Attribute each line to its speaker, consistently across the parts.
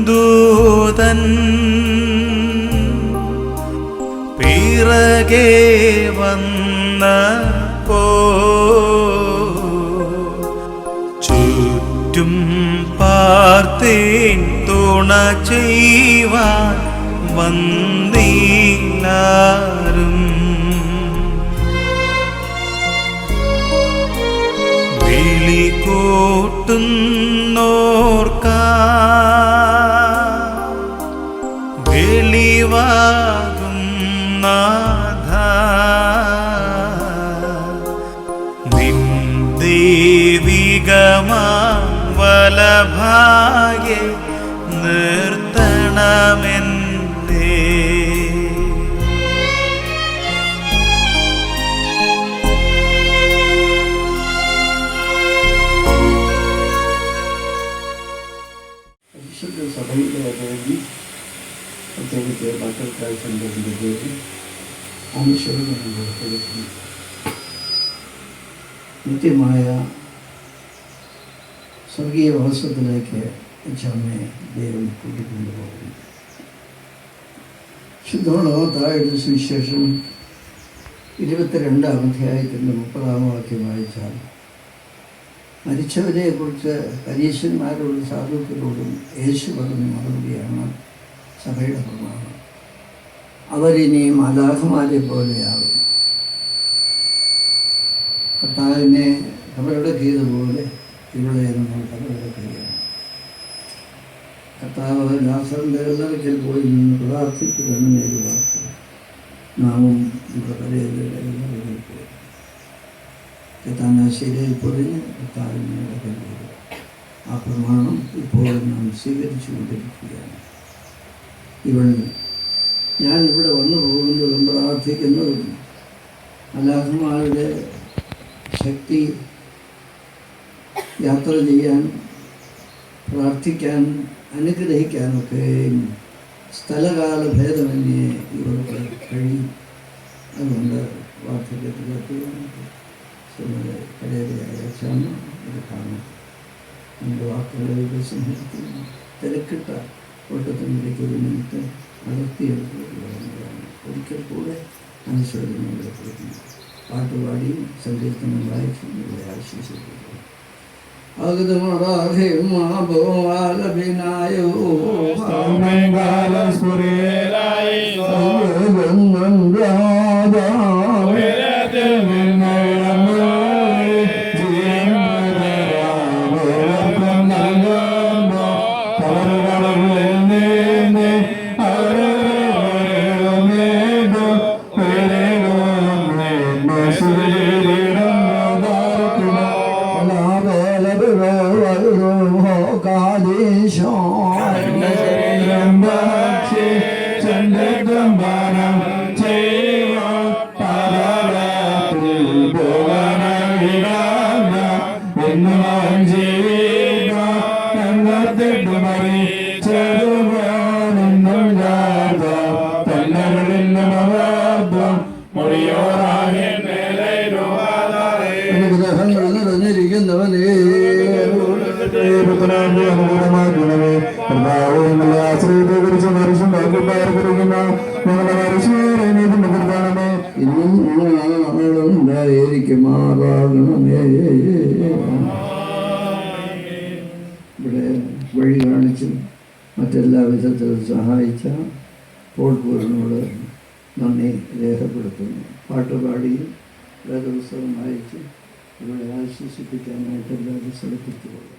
Speaker 1: ദൂതൻ പിറകെ വന്നപ്പോ ചുറ്റും പാർത്തേൻ തുണ ചെയ്യുവാൻ വന്നില്ലാരും. വിളി കൂട്ടുന്നോർക്കാ വെളിവാകും നാഥ, നിൻ ദൈവികമാ വലഭാഗ്യേ നിർത്തണമെന്നേ.
Speaker 2: പരിശുദ്ധ സഭയിലെ വേണ്ടി പ്രത്യേകിച്ച് മക്കൾക്കായി സംഘത്തിൻ്റെ പേരിൽ ആവശ്യമായി കൊടുക്കുന്നു. നിത്യമായ സ്വർഗീയ വാസത്തിലേക്ക് ചമ്മയെ ദൈവം കൂട്ടിക്കൊണ്ടുപോകുന്നു. ശുദ്ധോളവത്തായുടെ സുവിശേഷം 22-ാം അധ്യായത്തിൻ്റെ 30-ാം വാക്യം വായിച്ചാൽ മരിച്ചവരെക്കുറിച്ച് പരീശന്മാരോടും സാധുക്കളോടും യേശു പറഞ്ഞ മറുപടിയാണ് സഭയുടെ പ്രമാണം. അവരിനി മാലാഖമാരെ പോലെയാകും. കർത്താവിനെ കബറടക്കിയതുപോലെ ഇവിടെ നമ്മൾ കബറടക്കുകയാണ്. കർത്താവ് ലാസറിൻ്റെ കല്ലറയ്ക്കൽ പോയി നിന്ന് പ്രാർത്ഥിക്കുമെന്ന് വാക്ക് നാമും നമ്മുടെ പലയിടങ്ങളിൽ പോയി കത്താനാശീലയിൽ പൊതിഞ്ഞ് കർത്താവിനെ അടക്കുന്നത്. ആ പ്രമാണം ഇപ്പോൾ നാം സ്വീകരിച്ചു കൊണ്ടിരിക്കുകയാണ്. ഞാൻ ഇവിടെ വന്നു പോകുന്നതും പ്രാർത്ഥിക്കുന്നതും മാലാഖമാരുടെ ശക്തി യാത്ര ചെയ്യാൻ, പ്രാർത്ഥിക്കാൻ, അനുഗ്രഹിക്കാനൊക്കെ സ്ഥലകാല ഭേദമന്യേ ഇവർക്ക് കഴിയും. അതുകൊണ്ട് വാർദ്ധക്യത്തിലെത്തുവാനൊക്കെ പഴയവരായ ക്ഷമ ഇത് കാണും. എൻ്റെ വാക്കുകളുടെ സംഹരിക്കുന്നു. തിരക്കിട്ട ഓട്ടത്തിനിടയ്ക്ക് ഒരു മിനിറ്റ് അടർത്തിയെടുക്കുകയാണ്. ഒരിക്കൽ കൂടെ അനുസരിക്കുന്നവരെ കൊടുക്കുന്നു. പാട്ടുപാടിയും സങ്കീർത്തനം വായിച്ചും ഇവിടെ ആശ്വസിക്കുന്നു. ഇവിടെ വഴി കാണിച്ചും മറ്റെല്ലാ വിധത്തിലും സഹായിച്ച പോൾപൂരിനോട് നന്ദി രേഖപ്പെടുത്തുന്നു. പാട്ടുപാടിയും വേദപുസ്തകം വായിച്ചും ഇവിടെ ആശ്വസിപ്പിക്കാനായിട്ട് എല്ലാവരും ശ്രദ്ധിച്ചുകൊള്ളും.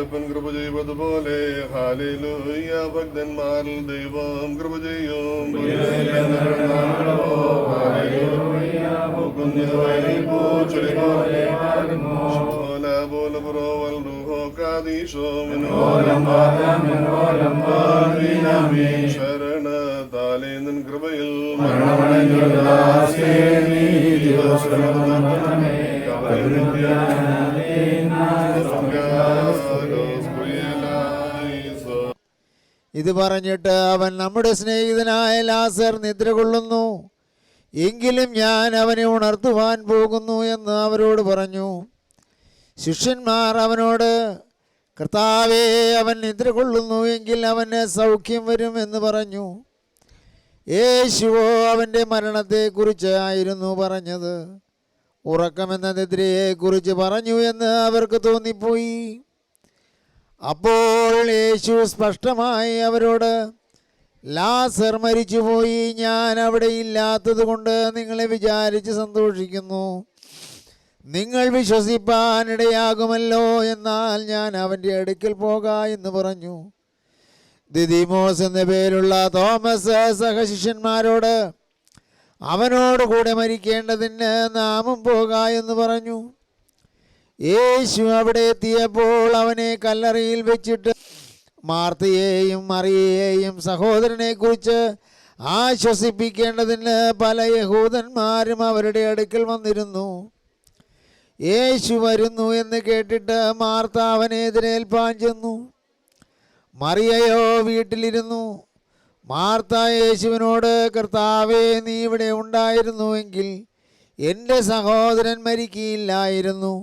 Speaker 3: വല്ലപ്പൻ കൃപ ചെയ്വതുപോലെ ഹല്ലേലൂയ. ഭക്തന്മാരിൽ ദൈവം കൃപ ചെയ്യും. ശരണത്താലേ നിൻ കൃപയിൽ
Speaker 4: ഇത് പറഞ്ഞിട്ട് അവൻ നമ്മുടെ സ്നേഹിതനായ ലാസർ നിദ്ര കൊള്ളുന്നു, എങ്കിലും ഞാൻ അവനെ ഉണർത്തുവാൻ പോകുന്നു എന്ന് അവരോട് പറഞ്ഞു. ശിഷ്യന്മാർ അവനോട്, കർത്താവേ, അവൻ നിദ്ര കൊള്ളുന്നു എങ്കിൽ അവന് സൗഖ്യം വരും എന്ന് പറഞ്ഞു. യേശുവോ അവൻ്റെ മരണത്തെക്കുറിച്ച് ആയിരുന്നു പറഞ്ഞത്, ഉറക്കമെന്ന നിദ്രയെക്കുറിച്ച് പറഞ്ഞു എന്ന് അവർക്ക് തോന്നിപ്പോയി. അപ്പോൾ യേശു സ്പഷ്ടമായി അവരോട്, ലാസർ മരിച്ചുപോയി, ഞാൻ അവിടെ ഇല്ലാത്തത് കൊണ്ട് നിങ്ങളെ വിചാരിച്ച് സന്തോഷിക്കുന്നു. നിങ്ങൾ വിശ്വസിപ്പാനിടയാകുമല്ലോ, എന്നാൽ ഞാൻ അവൻ്റെ അടുക്കൽ പോകാം എന്ന് പറഞ്ഞു. ദിദിമോസ് എന്ന പേരുള്ള തോമസ് സഹശിഷ്യന്മാരോട്, അവനോട് കൂടെ മരിക്കേണ്ടതിന് നാമും പോകാം എന്ന് പറഞ്ഞു. യേശു അവിടെ എത്തിയപ്പോൾ അവനെ കല്ലറയിൽ വെച്ചിട്ട് മാർത്തയെയും മറിയയെയും സഹോദരനെക്കുറിച്ച് ആശ്വസിപ്പിക്കേണ്ടതിന് പല യഹൂദന്മാരും അവരുടെ അടുക്കൽ വന്നിരുന്നു. യേശു വരുന്നു എന്ന് കേട്ടിട്ട് മാർത്ത അവനെ എതിരേൽപ്പാൻ ചെന്നു. മറിയയോ വീട്ടിലിരുന്നു. മാർത്ത യേശുവിനോട്, കർത്താവേ, നീ ഇവിടെ ഉണ്ടായിരുന്നുവെങ്കിൽ എൻ്റെ സഹോദരൻ മരിക്കില്ലായിരുന്നു.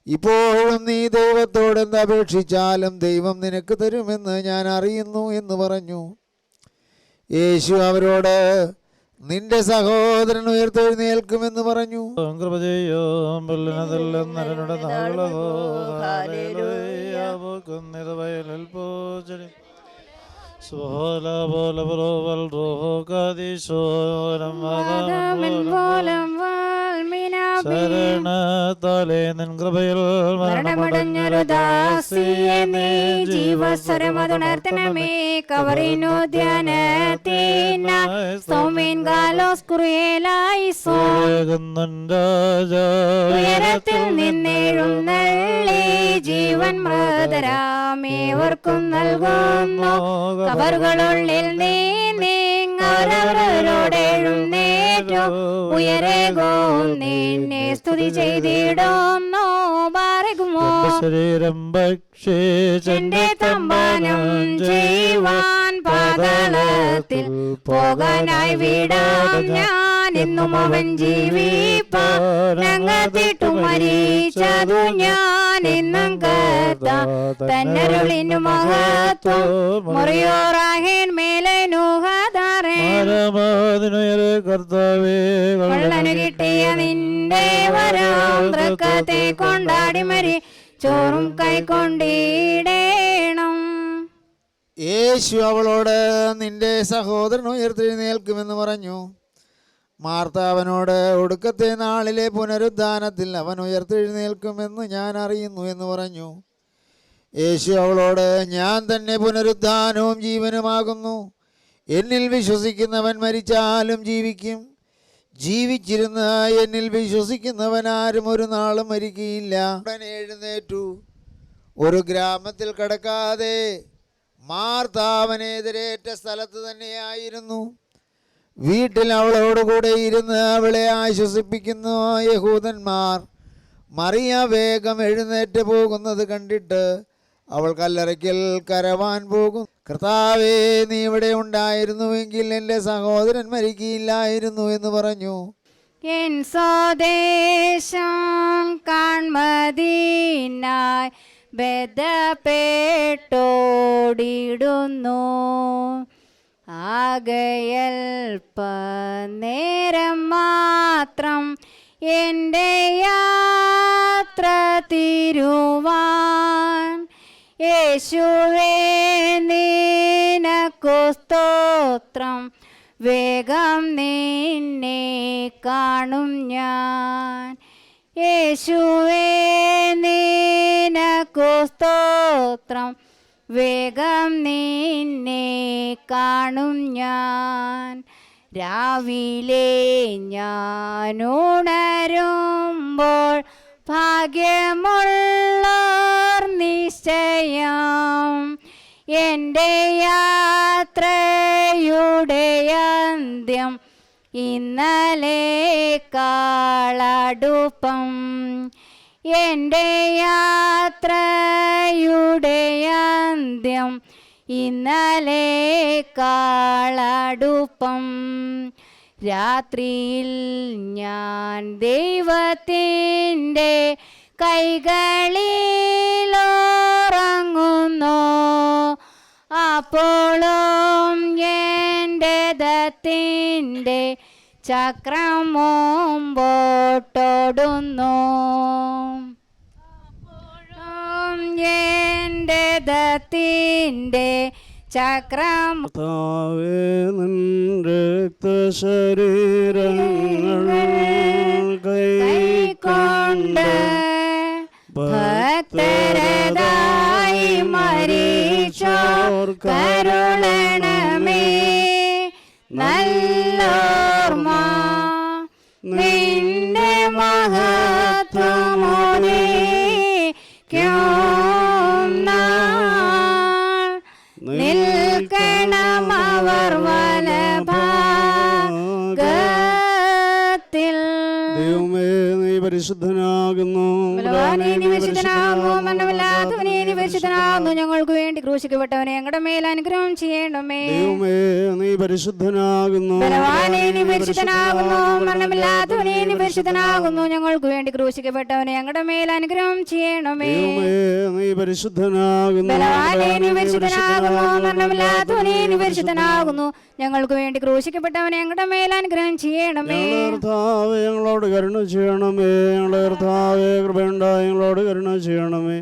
Speaker 4: ഇപ്പോഴും നീ ദൈവത്തോട് എന്തപേക്ഷിച്ചാലും ദൈവം നിനക്ക് തരുമെന്ന് ഞാൻ അറിയുന്നു എന്ന് പറഞ്ഞു. യേശു അവരോട്, നിന്റെ സഹോദരൻ ഉയർത്തെഴുന്നേൽക്കുമെന്ന് പറഞ്ഞു.
Speaker 5: കൃപ ചെയ്യും ശരണത്താലേ നിൻ കൃപയിൽ
Speaker 6: മരണമടഞ്ഞൊരു ദാസിയെ നീ ജീവസ്വരമതുണർത്തണമേ. കവറിനു ധ്യാനത്തിനായി സൗമേൻ ഗാലോസ് കുറിയേലായിസോ. ഉയരത്തിൽ നിന്നെഴുന്നള്ളി ജീവൻ മൃതരാമേവർക്കും നൽകുന്നു. കവറുകളുള്ളിൽ നീ നീങ്ങോരോരോടെ എഴുന്നേറ്റു ഉയരേകോ നിന്നെ സ്തുതി ചെയ്തിടുന്നു. ബാരകുമോ
Speaker 5: ശരീരം ഭക്ഷിച്ചെന്റെ
Speaker 6: തമ്പാനം ചെയ്യുവാൻ പാതാളത്തിൽ പോകാനായി വിടാം ഞാൻ. എന്നും അവൻ ജീവിപ്പാനങ്ങത്തിട്ടു മരിച്ചതു ഞാൻ. എന്നും തന്നരുളിനു മഹത്വം മുറിയോറാഹേൻ മേലെ കർത്താവേ കിട്ടിയ നിന്റെ വരം തൃക്കത്തെ കൊണ്ടാടി മരി ചോറും കൈക്കൊണ്ടിടേണം.
Speaker 4: യേശു അവളോട്, നിന്റെ സഹോദരൻ ഉയർത്തെഴുന്നേൽക്കുമെന്ന് പറഞ്ഞു. മാർത്ത അവനോട്, ഒടുക്കത്തെ നാളിലെ പുനരുദ്ധാനത്തിൽ അവൻ ഉയർത്തെഴുന്നേൽക്കുമെന്ന് ഞാൻ അറിയുന്നു എന്ന് പറഞ്ഞു. യേശു അവളോട്, ഞാൻ തന്നെ പുനരുദ്ധാനവും ജീവനുമാകുന്നു. എന്നിൽ വിശ്വസിക്കുന്നവൻ മരിച്ചാലും ജീവിക്കും. ജീവിച്ചിരുന്ന് എന്നിൽ വിശ്വസിക്കുന്നവൻ ആരും ഒരു നാളും മരിക്കുകയില്ല. ഉടനെ എഴുന്നേറ്റു ഒരു ഗ്രാമത്തിൽ കടക്കാതെ മാർത്ത അവനെതിരേറ്റ സ്ഥലത്ത് തന്നെയായിരുന്നു. വീട്ടിൽ അവളോടുകൂടെ ഇരുന്ന് അവളെ ആശ്വസിപ്പിക്കുന്നു. യഹൂദന്മാർ മറിയ വേഗം എഴുന്നേറ്റ് പോകുന്നത് കണ്ടിട്ട് അവൾ കല്ലറയ്ക്കൽ കരവാൻ പോകും. കർത്താവേ, നീ ഇവിടെ ഉണ്ടായിരുന്നുവെങ്കിൽ എൻ്റെ സഹോദരൻ മരിക്കില്ലായിരുന്നു എന്ന് പറഞ്ഞു.
Speaker 6: എൻ സ്വദേശം കാൺമതിനായി ബദ്ധപ്പെട്ടോടിടുന്നു. ആകയൽപ്പനേരം മാത്രം എൻ്റെ യാത്ര തീരുവാൻ. യേശുവേ, നിനക്കു സ്തോത്രം, വേഗം നിന്നെ കാണും ഞാൻ. യേശുവേ, നിനക്കു സ്തോത്രം, സ്തോത്രം വേഗം നിന്നെ കാണും ഞാൻ. രാവിലെ ഞാൻ ഉണരുമ്പോൾ ഭാഗ്യമുള്ളോർ നിശ്ചയം എൻ്റെ യാത്രയുടെ അന്ത്യം ഇന്നലേക്കാളടുപ്പം. എൻ്റെ യാത്രയുടെ അന്ത്യം ഇന്നലേക്കാളടുപ്പം. രാത്രിയിൽ ഞാൻ ദൈവത്തിൻ്റെ കൈകളിലുറങ്ങുന്നു. അപ്പോഴും എൻ്റെ ദത്തിൻ്റെ ചക്രം മുമ്പോട്ടോടുന്നു. അപ്പോഴും എൻ്റെ ദത്തിൻ്റെ ചക്രം
Speaker 2: രക്തശരീരങ്ങൾ
Speaker 6: കൈക്കൊണ്ട് ഭക്തരതായി മരിച്ചോർ കരുളണമേ. നല്ലോർമ്മ നിന്റെ മഹത്വമോദിക്കും നാൾ. നിൽക്കണം അവർ വലഭാഗത്തിൽ.
Speaker 2: ദൈവമേ നീ പരിശുദ്ധനാകുന്നു.
Speaker 6: പരിശുദ്ധനാകുന്നു. ഞങ്ങൾക്ക് വേണ്ടി ക്രൂശിക്കപ്പെട്ടവനെ ഞങ്ങളുടെ മേൽ അനുഗ്രഹം ചെയ്യണമേ.
Speaker 2: ദൈവമേ നീ പരിശുദ്ധനാകുന്നു.
Speaker 6: പരിശുദ്ധനാകുന്നു. മരണമില്ലാത്തവനെ നീ പരിശുദ്ധനാകുന്നു. ഞങ്ങൾക്ക് വേണ്ടി ക്രൂശിക്കപ്പെട്ടവനെ ഞങ്ങളുടെ മേൽ അനുഗ്രഹം ചെയ്യണമേ.
Speaker 2: ദൈവമേ നീ പരിശുദ്ധനാകുന്നു.
Speaker 6: പരിശുദ്ധനാകുന്നു. മരണമില്ലാത്തവനെ നീ പരിശുദ്ധനാകുന്നു. ഞങ്ങൾക്ക് വേണ്ടി ക്രൂശിക്കപ്പെട്ടവനെ ഞങ്ങളുടെ മേൽ അനുഗ്രഹം ചെയ്യണമേ.
Speaker 2: കർത്താവേ ഞങ്ങളോട് കരുണ ചെയ്യണമേ. ഞങ്ങളുടെ കർത്താവേ കൃപയുണ്ടായി ഞങ്ങളോട് കരുണ ചെയ്യണമേ.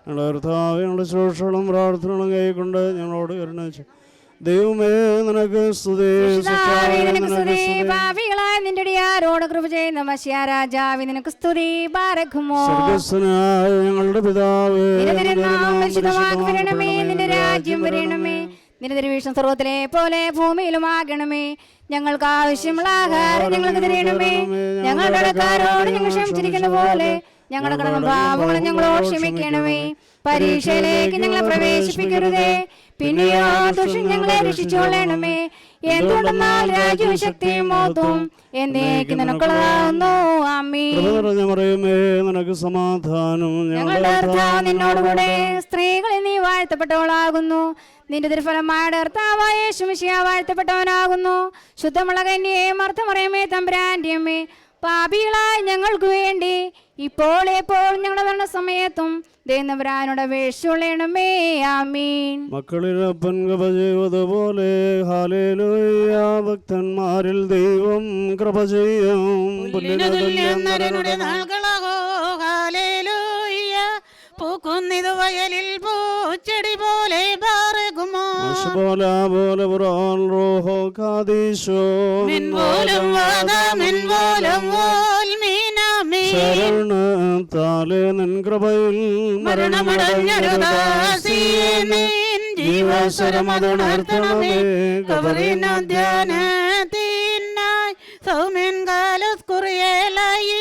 Speaker 2: ഞങ്ങളുടെ കർത്താവേ ഞങ്ങളുടെ ശുശ്രൂഷകളും പ്രാർത്ഥനകളും കൈക്കൊണ്ട് ഞങ്ങളോട് കരുണ ചെയ്യും. ദൈവമേ നിനക്ക് സ്തുതി.
Speaker 6: ഭാവികളായ നിന്റെ അടിയാരോട് കൃപ ചെയ്യുന്ന മശിയ രാജാവേ നിനക്ക് സ്തുതി. ബാരക്കുമോ
Speaker 2: സ്വർഗ്ഗസ്ഥനായ ഞങ്ങളുടെ പിതാവേ,
Speaker 6: വരണമേ. നിന്റെ രാജ്യം വരണമേ. നിന്റെ തിരുവീഴ്ച സർവ്വത്തിലെ പോലെ ഭൂമിയിലുമാകണമേ. ഞങ്ങൾക്ക് ആവശ്യമുള്ള ആഹാരം ഞങ്ങൾക്ക് തരണമേ. ഞങ്ങളുടെ കടക്കാരോട് ഞങ്ങൾ ക്ഷമിച്ചിരിക്കുന്ന പോലെ ഞങ്ങളുടെ കടങ്ങളും പാപങ്ങളും ഞങ്ങളോട് ക്ഷമിക്കണമേ. പരീക്ഷയിലേക്ക് ഞങ്ങളെ പ്രവേശിപ്പിക്കരുതേ, പിന്നെയോ ദുഷ്ടൻ ഞങ്ങളെ രക്ഷിച്ചോളണമേ. എന്തുകൊണ്ടെന്നാൽ രാജ്യവും ശക്തിയും മഹത്വവും എന്നേക്കും നിനക്കുള്ളതാകുന്നു. ആമേൻ.
Speaker 2: നിനക്ക് സമാധാനം.
Speaker 6: ഞങ്ങളുടെ കർത്താവ് നിന്നോടുകൂടെ സ്ത്രീകളിൽ നീ വാഴ്ത്തപ്പെട്ടവളാകുന്നു. നിന്റെ തിരുഫലമായ കർത്താവായ യേശു മിശിഹ വാഴ്ത്തപ്പെട്ടവനാകുന്നു. ശുദ്ധമുള്ള കന്യകേ മർത്തമറിയമേ തമ്പുരാന്റെ അമ്മേ, പാപികളായ ഞങ്ങൾക്ക് വേണ്ടി ഇപ്പോൾ എപ്പോഴും ഞങ്ങളുടെ മരണസമയത്തും ദൈവനവരാനോട് അപേക്ഷിച്ചുകൊള്ളണമേ. ആമീൻ.
Speaker 2: മക്കളിൽ അപ്പൻ കൃപ ചെയ്തതുപോലെ ഹല്ലേലൂയ. ഭക്തന്മാരിൽ ദൈവം കൃപ ചെയ്യും.
Speaker 7: പൂക്കുന്നിതു വയലിൽ പൂച്ചെടി പോലെ
Speaker 2: ശരണത്താലെ നിൻ കൃപയിൽ ജീവസ്വരമതുണർത്തണമേ.
Speaker 7: ധ്യാനത്തിനായി സൗമ്യൻ കാലസ്കുറിയേലായി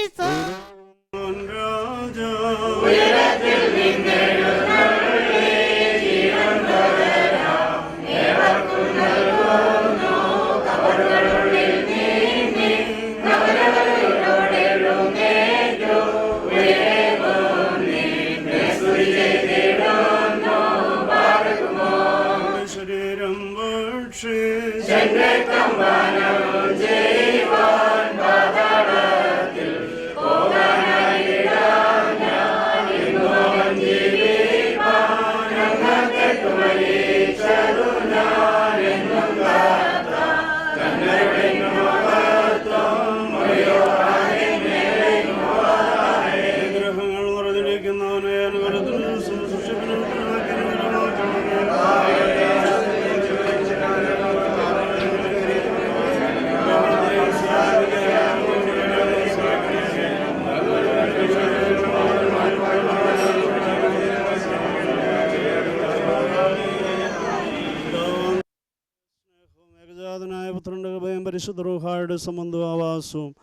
Speaker 2: ശരീരം ഗ്രഹങ്ങൾ നിറഞ്ഞിരിക്കുന്നവനെ അനുഗ്രഹത്തിൽ സൂക്ഷിപ്പിനും പരിശുദ്ധ റൂഹായുടെ സംബന്ധവാസവും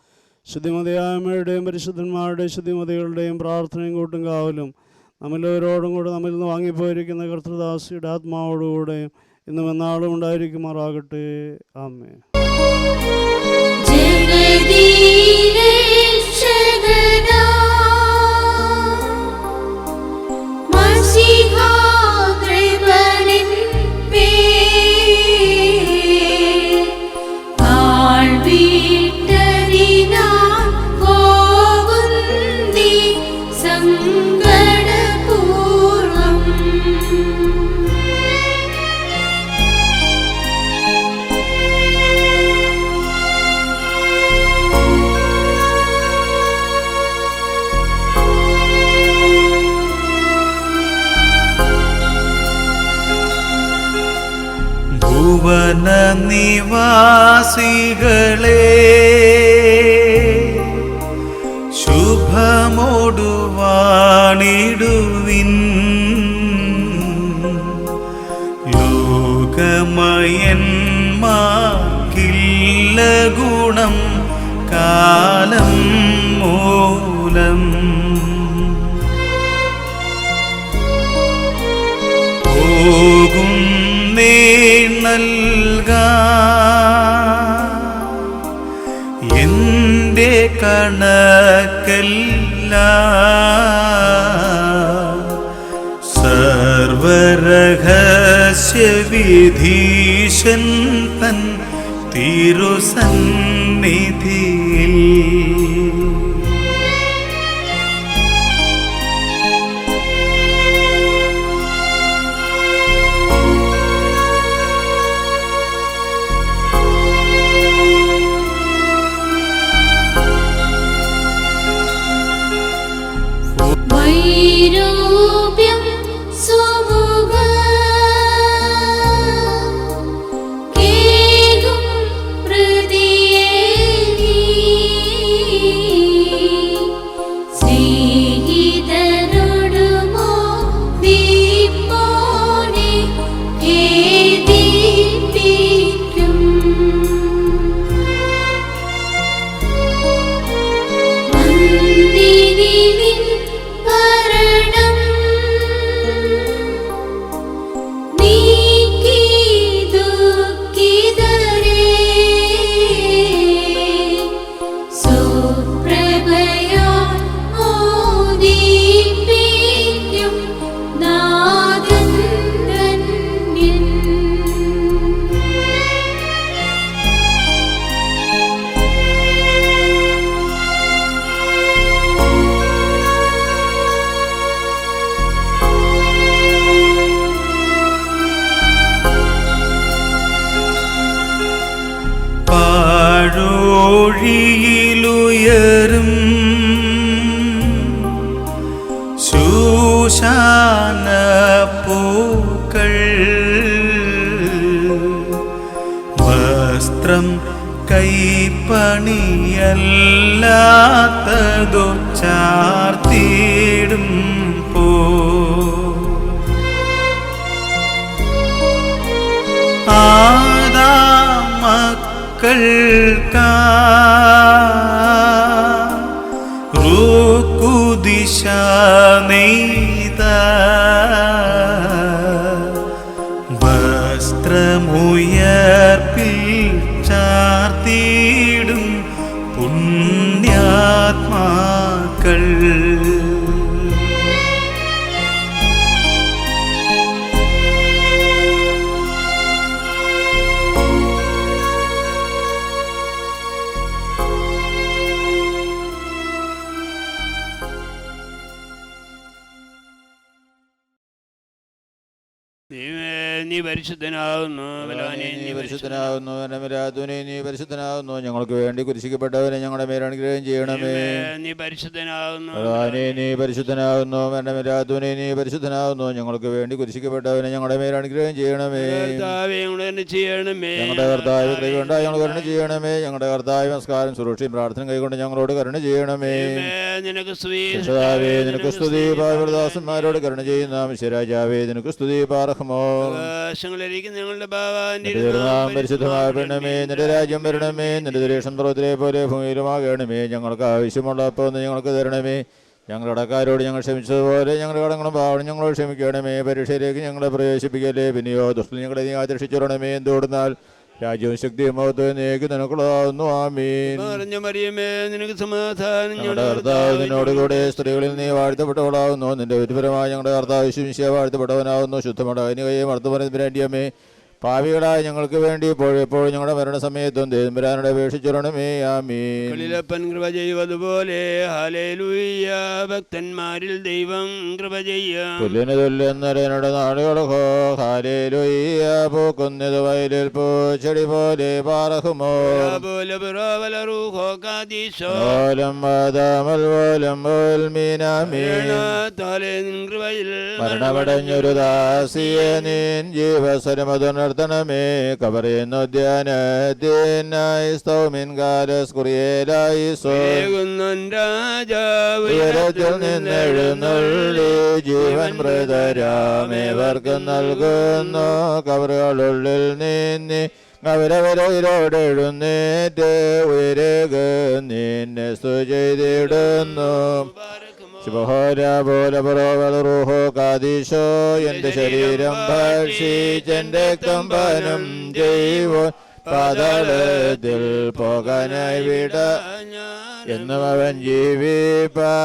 Speaker 2: ശുദ്ധിമതിയായ്മയുടെയും പരിശുദ്ധന്മാരുടെയും ശുദ്ധിമതികളുടെയും പ്രാർത്ഥനയും കൂട്ടും കാവലും നമ്മളോരോടും കൂടെ നമ്മിൽ നിന്ന് വാങ്ങിപ്പോയിരിക്കുന്ന കർത്തൃദാസിയുടെ ആത്മാവോടുകൂടെയും ഇന്നും എന്നാളും ഉണ്ടായിരിക്കുമാറാകട്ടെ. ആമേൻ.
Speaker 1: ഭുവന നിവാസികളെ ശുഭമോടുവാണിടുവിൻ. ലോകമയന്മാർക്കില്ല ഗുണം കാലം മൂലം. പോകും എന്റെ കണക്കല്ല സർവരഹസ്യവിധീശൻ തൻ തിരുസന്നിധിയിൽ. ുയരും ശൂശാന പൂക്കൾ വസ്ത്രം കൈപ്പണിയല്ലാത്തതു ചാർത്തിയിടും പോ. മക്കൾക്കാ റുക്കുദിശ നെയ്ത വസ്ത്രമുയർപ്പിൽ ചാർത്തിയിടും പുണ്യാത്മാക്കൾ.
Speaker 8: നീ പരിശുദ്ധനാകുന്നു,
Speaker 4: നീ പരിശുദ്ധനാകുന്നു, നീ പരിശുദ്ധനാകുന്നു. ഞങ്ങൾക്ക് വേണ്ടി കുരിശിക്കപ്പെട്ടവനെ ഞങ്ങളുടെ മേൽ അനുഗ്രഹം ചെയ്യണമേ.
Speaker 8: നീ പരിശുദ്ധനാകുന്നു,
Speaker 4: നീ പരിശുദ്ധനാകുന്നു, നീ പരിശുദ്ധനാകുന്നു. ഞങ്ങൾക്ക് വേണ്ടി കുരിശിക്കപ്പെട്ടവനെ ഞങ്ങളുടെ മേൽ അനുഗ്രഹം ചെയ്യണമേ.
Speaker 8: ചെയ്യണമേ.
Speaker 4: ഞങ്ങളുടെ കർത്താവ് കൈകൊണ്ട് ഞങ്ങൾ കരുണ ചെയ്യണമേ. ഞങ്ങളുടെ കർത്താവ് നമസ്കാരം സുരക്ഷയും പ്രാർത്ഥന കൈകൊണ്ട് ഞങ്ങളോട് കരുണ ചെയ്യണമേ.
Speaker 8: നിനക്ക് സ്തുതി,
Speaker 4: നിനക്ക് സ്തുതി. പാവദാസന്മാരോട് കരുണ ചെയ്യുന്ന രാജാവേ നിനക്ക് സ്തുതി. പാറഹ ബാറഹ്മോ.
Speaker 8: ആകാശങ്ങളിലിരിക്കുന്ന ഞങ്ങളുടെ ബാവാന്റെ
Speaker 4: നിന്റെ തിരുനാമം പരിശുദ്ധമാകണമേ, നിന്റെ രാജ്യം വരണമേ, നിന്റെ ദുരേഷം പർവ്വത്തിലെ പോലെ ഭൂമിയിലുമാകണമേ. ഞങ്ങൾക്ക് ആവശ്യമുള്ളപ്പോൾ ഒന്ന് ഞങ്ങൾക്ക് തരണമേ. ഞങ്ങളുടെ കടക്കാരോട് ഞങ്ങൾ ക്ഷമിച്ചതുപോലെ ഞങ്ങളുടെ കടങ്ങളും പാവണം ഞങ്ങളോട് ക്ഷമിക്കണമേ. പരീക്ഷയിലേക്ക് ഞങ്ങളെ പ്രവേശിപ്പിക്കല്ലേ, പിന്നെയോ ദുഷ്ടൽ ഞങ്ങളെ നീ ആദർശിച്ചുടണമേ. എന്തുകൊടുന്നാൽ രാജ്യവും ശക്തിയും മഹത്വവും നീക്ക് നിനക്കുള്ളതാവുന്നു. ആമീൻ.
Speaker 8: പറഞ്ഞ മറിയമേ, നിനക്ക് സമാധാനം.
Speaker 4: ഞങ്ങളുടെ കർത്താവ് നിന്നോടുകൂടെ സ്ത്രീകളിൽ നീ വാഴ്ത്തപ്പെട്ടവളാവുന്നു. നിന്റെ വിധുപരമായ ഞങ്ങളുടെ കർത്താവ് യേശുമിശിഹാ വാഴ്ത്തപ്പെട്ടവനാവുന്നു. ശുദ്ധമുള്ള കന്യകയെ മർദ്ദപരത്തിൻ്റെ പാപികളായ ഞങ്ങൾക്ക് വേണ്ടി ഇപ്പോഴും ഞങ്ങളുടെ മരണസമയത്തും ദേവരാനോട് അപേക്ഷിച്ചിരണമേ. ആമീൻ.
Speaker 8: കളിലപ്പൻ കൃപ ചെയ്യുവതുപോലെ ഹല്ലേലൂയ, ഭക്തന്മാരിൽ ദൈവം കൃപ ചെയ്യാം.
Speaker 4: തുല്യന് തുല്യന്നരനുടെ നാടുകളോ ഹല്ലേലൂയ. പൂക്കുന്നത് വയലിൽ പൂച്ചെടി പോലെ പാറഹുമോ. മരണമടഞ്ഞൊരു ദാസിയെ നീൻ ജീവസ്വരമതുണർത്തണമേ. കബറിയുദ്യാനത്തിനായി സ്തൗമിൻ കാലസ് കുറിയേലായി ഉയരത്തിൽ നിന്നെഴുന്നള്ളി ജീവൻ മൃതരാമേവർക്കും നൽകുന്നു. കബറുകളുള്ളിൽ നീന്നി അവരവരോടെഴുന്നേറ്റ് ഉയരുക നിന്നെ സ്തുചെയ്തിടുന്നു. എന്റെ ശരീരം ഭക്ഷിച്ചെന്റെ കമ്പനം ചെയ്യുവോ. പാതാളത്തിൽ പോകാനായി വിട എന്നും അവൻ ജീവിപ്പാനങ്ങത്തിട്ട്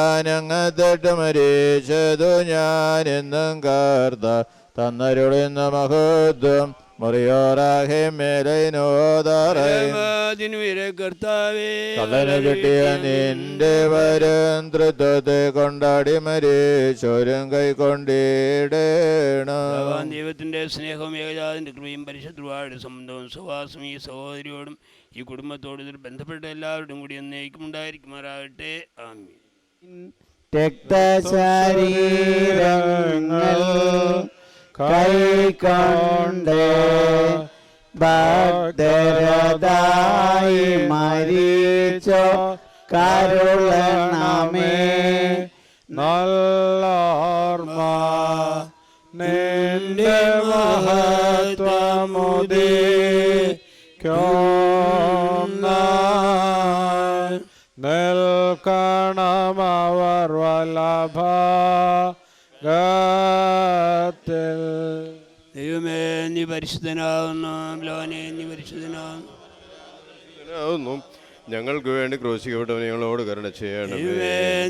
Speaker 4: മരിച്ചതു ഞാൻ എന്നും കാർത്ത തന്നരുളുന്ന മഹത്വം കള്ളന് കിട്ടിയ നിന്റെ വരം തൃത്വത്തെ കൊണ്ടാടി മരിച്ചോരും കൈക്കൊണ്ടിടണം.
Speaker 8: ദൈവത്തിന്റെ സ്നേഹവും ഏകജാതിന്റെ കൃപയും പരിശുദ്ധരുടെ സംബന്ധവും സഹവാസം ഈ സഹോദരിയോടും ഈ കുടുംബത്തോടും ഇതിൽ ബന്ധപ്പെട്ട എല്ലാവരുടെയും കൂടി എന്നേക്കും ഉണ്ടായിരിക്കുമാറാകട്ടെ. ആമീൻ.
Speaker 2: രക്തശരീരങ്ങൾ കൈക്കൊണ്ട് ഭക്തരതായി മരിച്ചോ കരുളണമേ. നല്ലോർമ്മ നിന്റെ മഹത്വമുദീക്കും നിൽക്കണമവർ വല്ലഭ.
Speaker 8: ദൈവമേ, നീ പരിശുദ്ധനാകുന്നു. ലോനെ, നീ പരിശുദ്ധനാകുന്നു.
Speaker 3: ഞങ്ങൾക്ക് വേണ്ടി ക്രൂശിക്കപ്പെട്ടവനെ ഞങ്ങളോട് കരുണ ചെയ്യണമേ.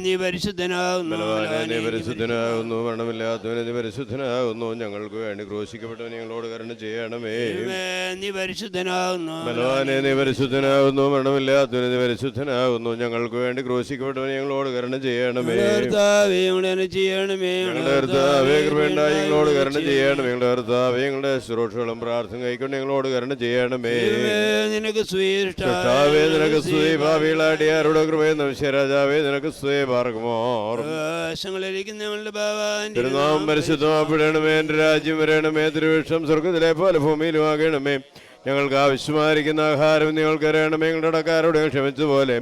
Speaker 8: നീ പരിശുദ്ധനാകുന്നു.
Speaker 3: നീ പരിശുദ്ധനാകുന്നു. മരണമില്ലാത്തവനെ നീ പരിശുദ്ധനാകുന്നു. ഞങ്ങൾക്ക് വേണ്ടി ക്രൂശിക്കപ്പെട്ടവനെ ഞങ്ങളോട് കരുണ ചെയ്യണമേ.
Speaker 8: നീ പരിശുദ്ധനാകുന്നു.
Speaker 3: ബലവാനെ നീ പരിശുദ്ധനാകുന്നു. മരണമില്ലാത്തവനെ നീ പരിശുദ്ധനാകുന്നു. ഞങ്ങൾക്ക് വേണ്ടി ക്രൂശിക്കപ്പെട്ടവനെ ഞങ്ങളോട് കരുണ ചെയ്യണമേ. ഞങ്ങളുടെ കർത്താവേ, കൃപയുണ്ടായി ഞങ്ങളോട് കരുണ ചെയ്യണമേ. ഞങ്ങളുടെ കർത്താവേ, ഞങ്ങളുടെ ശുശ്രൂഷകളും പ്രാർത്ഥന കൈക്കൊണ്ട് ഞങ്ങളോട് കരുണ ചെയ്യണമേ.
Speaker 8: നിനക്ക്
Speaker 3: കർത്താവേ, നിനക്ക് സ്തുതി. ഭാവികളാടിയാരുടെ കൃപയെന്ന് വിശ്വരാജാവേ, നിനക്ക് സ്തുതി. പാർക്കുമോ തിരുനാമം പരിശുദ്ധമാപ്പെടണമേ. എന്റെ രാജ്യം വരണമേ. തിരുവിഷം സ്വർഗത്തിലെ പോലെ ഭൂമിയിലും ആകണമേ. ഞങ്ങൾക്ക് ആവശ്യമായിരിക്കുന്ന ആഹാരം നിങ്ങൾക്ക് അറിയണമേ. ഞങ്ങളുടെ കടക്കാരോട് ക്ഷമിച്ചതുപോലെ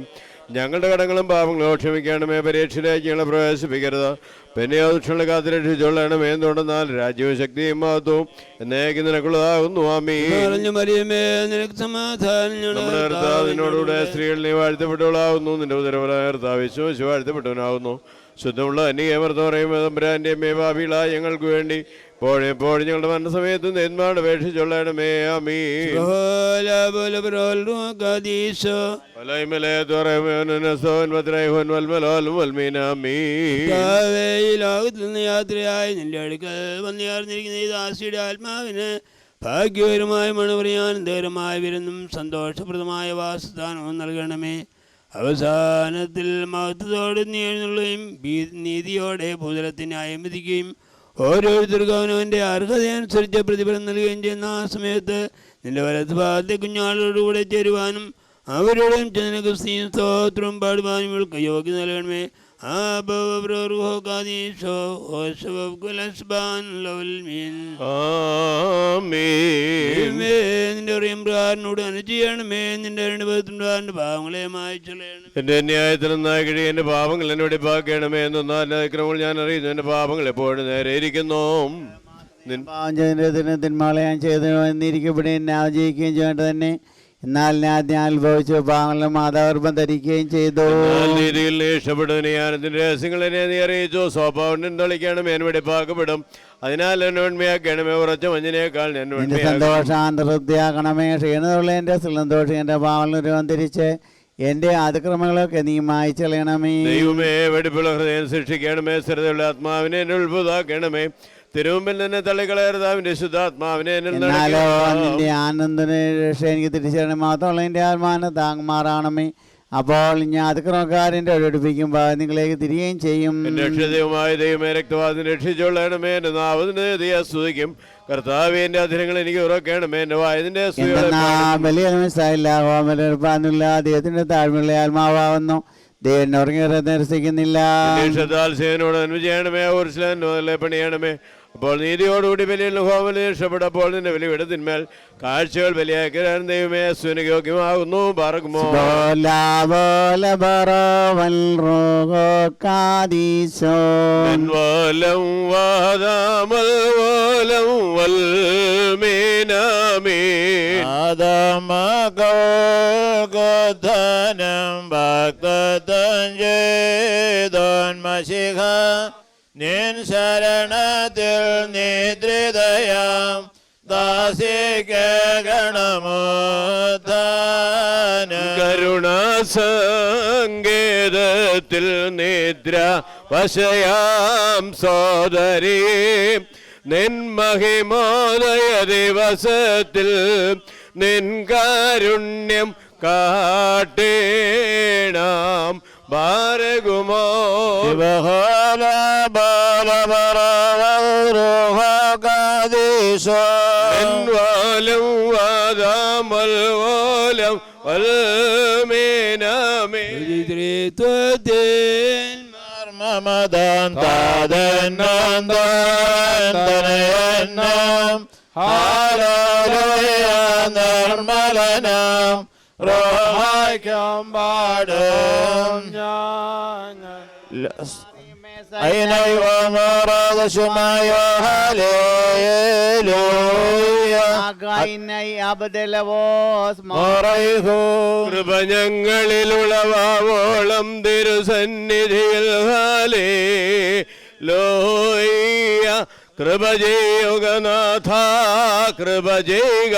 Speaker 3: ഞങ്ങളുടെ കടങ്ങളും പാപങ്ങളും ക്ഷമിക്കണമേ. പരീക്ഷയിലേക്ക് ഞങ്ങളെ പ്രവേശിപ്പിക്കരുത്, പിന്നെ ദുഷ്ടങ്ങളെ കാത്തുരക്ഷിച്ചോളണമേ. എന്തുകൊണ്ടെന്നാൽ രാജ്യവും ശക്തിയും മഹത്വവും എന്നേക്കും നിനക്കുള്ളതാകുന്നു. ആമീൻ. നമ്മുടെ കർത്താവ് നിന്നോടുകൂടെ സ്ത്രീകൾ നീ വാഴ്ത്തപ്പെട്ടവളാകുന്നു. നിന്റെ ഉദരഫലമായ കർത്താവ് യേശു വാഴ്ത്തപ്പെട്ടവനാകുന്നു. ശുദ്ധമുള്ള അന്യമർത്തം പറയുമ്പോൾ തമ്പുരാന്റെ മേഭാവികളായ ഞങ്ങൾക്ക് വേണ്ടി എപ്പോഴും ഞങ്ങളുടെ മരണസമയത്തും നെന്മാട് അപേക്ഷിച്ചൊള്ളണമേ. ആമീൻ.
Speaker 8: ലോകത്തിൽ നിന്ന് യാത്രയായി നിന്റെ അടുക്കൽ വന്നിയാർന്നിരിക്കുന്ന ഈ ദാസിയുടെ ആത്മാവിന് ഭാഗ്യകരമായ മണപറിയാനന്ദകരമായ വിരുന്നും സന്തോഷപ്രദമായ വാസസ്ഥാനവും നൽകണമേ. അവസാനത്തിൽ മഹത്വത്തോടെ നീ എഴുന്നള്ളുകയും നീതിയോടെ ഭൂതലത്തിന് അയമിതിക്കുകയും ഓരോരുത്തർക്കും അവനവൻ്റെ അർഹതയനുസരിച്ച് പ്രതിഫലം നൽകുകയും ചെയ്യുന്ന ആ സമയത്ത് നിന്റെ വലത്ത് ഭാഗത്തെ കുഞ്ഞാളോടുകൂടെ ചേരുവാനും അവരോടും നിനക്ക് സ്തോത്രവും പാടുവാനും ഇവൾക്ക് യോഗ്യത നൽകണമേ. നിന്റെ പ്രിയംപ്രകാരനോട് അനുചെയ്യണമേ. നിന്റെ രണ്ടുപേരുടെ പാവങ്ങളെ മായ്ച്ചൊല്ലണം.
Speaker 3: എന്റെ ന്യായത്തിൽ നന്നായി കഴിയും എന്റെ പാപങ്ങൾ എന്നോട് പാക്കണമേ. എന്നാൽ അതിക്രമങ്ങൾ ഞാൻ അറിയുന്നു. എന്റെ പാപങ്ങൾ എപ്പോഴും നേരെ ഇരിക്കുന്നു.
Speaker 9: പാവം ചെയ്തതിന് തിന്മകളെ ഞാൻ ചെയ്തു എന്നിരിക്കപ്പെടുകയും ഞാൻ ജയിക്കുകയും ചെയ്യേണ്ടത് തന്നെ. എന്നാൽ ഞാൻ അനുഭവിച്ചു പാവങ്ങളുടെ മാതാവർപ്പം ധരിക്കുകയും ചെയ്തു.
Speaker 3: രീതിയിൽ ഇഷ്ടപ്പെടുന്ന ജ്ഞാനത്തിന്റെ രഹസ്യങ്ങളെ നീ അറിയിച്ചു. സ്വഭാവം തളിക്കണം ഞാൻ വെടിപ്പാക്കപ്പെടും. അതിനാൽ എന്നെ ഉറച്ച മഞ്ഞിനേക്കാൾ
Speaker 9: എന്റെ സന്തോഷാന്തൃപ്തിയാക്കണമേ. ക്ഷീണതയുള്ള എൻ്റെ സന്തോഷം എൻ്റെ പാവങ്ങളും തിരിച്ച് എന്റെ അതിക്രമങ്ങളൊക്കെ നീ മായ്ച്ചു കളയണമേ.
Speaker 3: ദൈവമേ വെടിപ്പുള്ള ഹൃദയം സൃഷ്ടിക്കണമേ. സ്ഥിരതയുള്ള ആത്മാവിനെ എന്നെ ഉത്ഭുതാക്കണമേ. തിരുമുമ്പിൽ തന്നെ തള്ളിക്കളയരുതാവിന്റെ ശുദ്ധാത്മാവിനെ
Speaker 9: എന്നാലോ നിന്റെ ആനന്ദന് രക്ഷ എനിക്ക് തിരിച്ചറിയണം. മാത്രമല്ല എൻ്റെ ആത്മാവിനെ താങ്ങുമാറാണമേ. അപ്പോൾ ഞാൻ അതിക്രമക്കാരൻ്റെ ഒഴിപ്പിക്കുമ്പോൾ നിങ്ങളേക്ക് തിരികെയും ചെയ്യും.
Speaker 3: രക്ഷതയുമായ ദൈവമേ രക്തവാദിനെ രക്ഷിച്ചോളണമേ. എന്റെ നാവതിനെ സ്തുതിക്കും. കർത്താവേ എന്റെ അധരങ്ങൾ എനിക്ക് ഉറക്കണമേ. എന്റെ വായതിന്റെ
Speaker 9: വലിയ മനസ്സിലായില്ല. ഹോമലെടുപ്പാനുള്ള ദൈവത്തിന്റെ താഴ്മയുള്ള ആത്മാവാകുന്നു. ദൈവം ഉറങ്ങി നിരസിക്കുന്നില്ല.
Speaker 3: സേനോട് നന്മ ചെയ്യണമേ. പണിയണമേ. അപ്പോൾ നീതിയോടുകൂടി ബലിയിൽ ഹോമൽ ഇഷ്ടപ്പെട്ടപ്പോൾ നിന്റെ ബലിവിടത്തിന്മേൽ കാഴ്ചകൾ ബലിയാക്കാൻ ദൈവമേ അസ്വനിക്ക് യോഗ്യമാകുന്നു. പറക്കുമോ
Speaker 4: നിൻ ശരണത്തിൽ നിദ്രിതയാം ദാസികണമോദാനം
Speaker 3: കരുണാസങ്കേതത്തിൽ നിദ്ര വശയാം സോദരീ നിൻ മഹിമോദയ ദിവസത്തിൽ നിൻ കാരുണ്യം കാട്ടേണം. ഭാരകുമോ
Speaker 4: മർമ്മദാൻ നിർമ്മലനം റോഹായ്ക്കും പാടും ഞാൻ
Speaker 3: കൃപ ഞങ്ങളിലുളവാവോളം തിരുസന്നിധിയിൽ ഹല്ലേലൂയ. കൃപ ചെയ്യുക നാഥ, കൃപ ചെയ്യുക.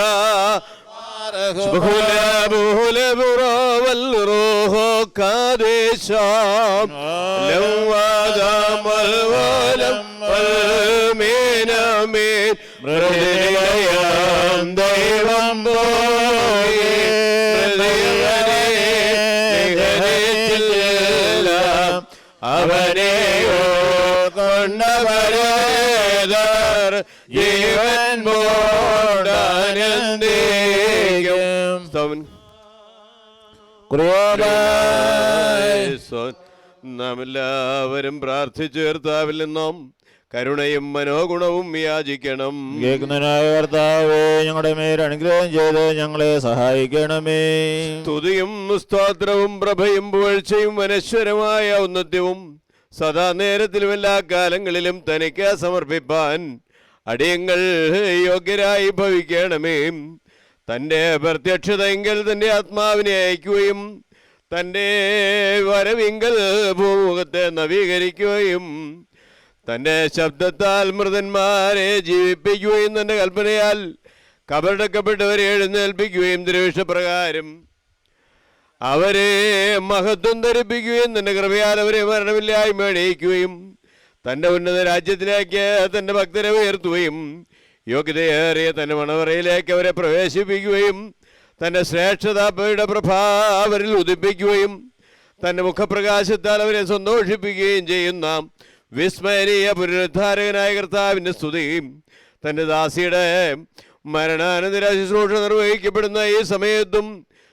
Speaker 3: ദൈവം അവനെയോ കൊണ്ടവരേതർ ജീവൻ നാം എല്ലാവരും പ്രാർത്ഥിച്ചു കർത്താവിൽ നിന്നും കരുണയും മനോഗുണവും യാചിക്കണം.
Speaker 4: കേൾക്കുന്നതിനായ കർത്താവേ ഞങ്ങളുടെ മേൽ അനുഗ്രഹം ചെയ്ത് ഞങ്ങളെ സഹായിക്കണമേ.
Speaker 3: സ്തുതിയും സ്തോത്രവും പ്രഭയും പുകഴ്ചയും അനശ്വരമായ ഔന്നത്യവും സദാ നേരത്തിലും എല്ലാ കാലങ്ങളിലും തനിക്ക് സമർപ്പിപ്പാൻ അടിയങ്ങൾ യോഗ്യരായി ഭവിക്കണമേ. തൻ്റെ പ്രത്യക്ഷതയെങ്കിൽ തൻ്റെ ആത്മാവിനെ അയക്കുകയും തൻ്റെ വരവിങ്കൽ ഭൂമുഖത്തെ നവീകരിക്കുകയും തൻ്റെ ശബ്ദത്താൽ മൃതന്മാരെ ജീവിപ്പിക്കുകയും തൻ്റെ കൽപ്പനയാൽ കബറടക്കപ്പെട്ടവരെ എഴുന്നേൽപ്പിക്കുകയും തിരുവിഷ്ടപ്രകാരം അവരെ മഹത്വം ധരിപ്പിക്കുകയും തൻ്റെ കൃപയാൽ അവരെ മരണമില്ലായ്മ അണിയിക്കുകയും തൻ്റെ ഉന്നത രാജ്യത്തിലേക്ക് തൻ്റെ ഭക്തരെ ഉയർത്തുകയും യോഗ്യതയേറിയ തൻ്റെ മണവറയിലേക്ക് അവരെ പ്രവേശിപ്പിക്കുകയും തൻ്റെ ശ്രേഷ്ഠതാപയുടെ പ്രഭാ അവരിൽ ഉദിപ്പിക്കുകയും തൻ്റെ മുഖപ്രകാശത്താൽ അവരെ സന്തോഷിപ്പിക്കുകയും ചെയ്യുന്ന വിസ്മരണീയ പുനരുദ്ധാരകനായ കർത്താവിൻ്റെ സ്തുതിയും തൻ്റെ ദാസിയുടെ മരണാനന്തര ശുശ്രൂഷ നിർവഹിക്കപ്പെടുന്ന ഈ സമയത്തും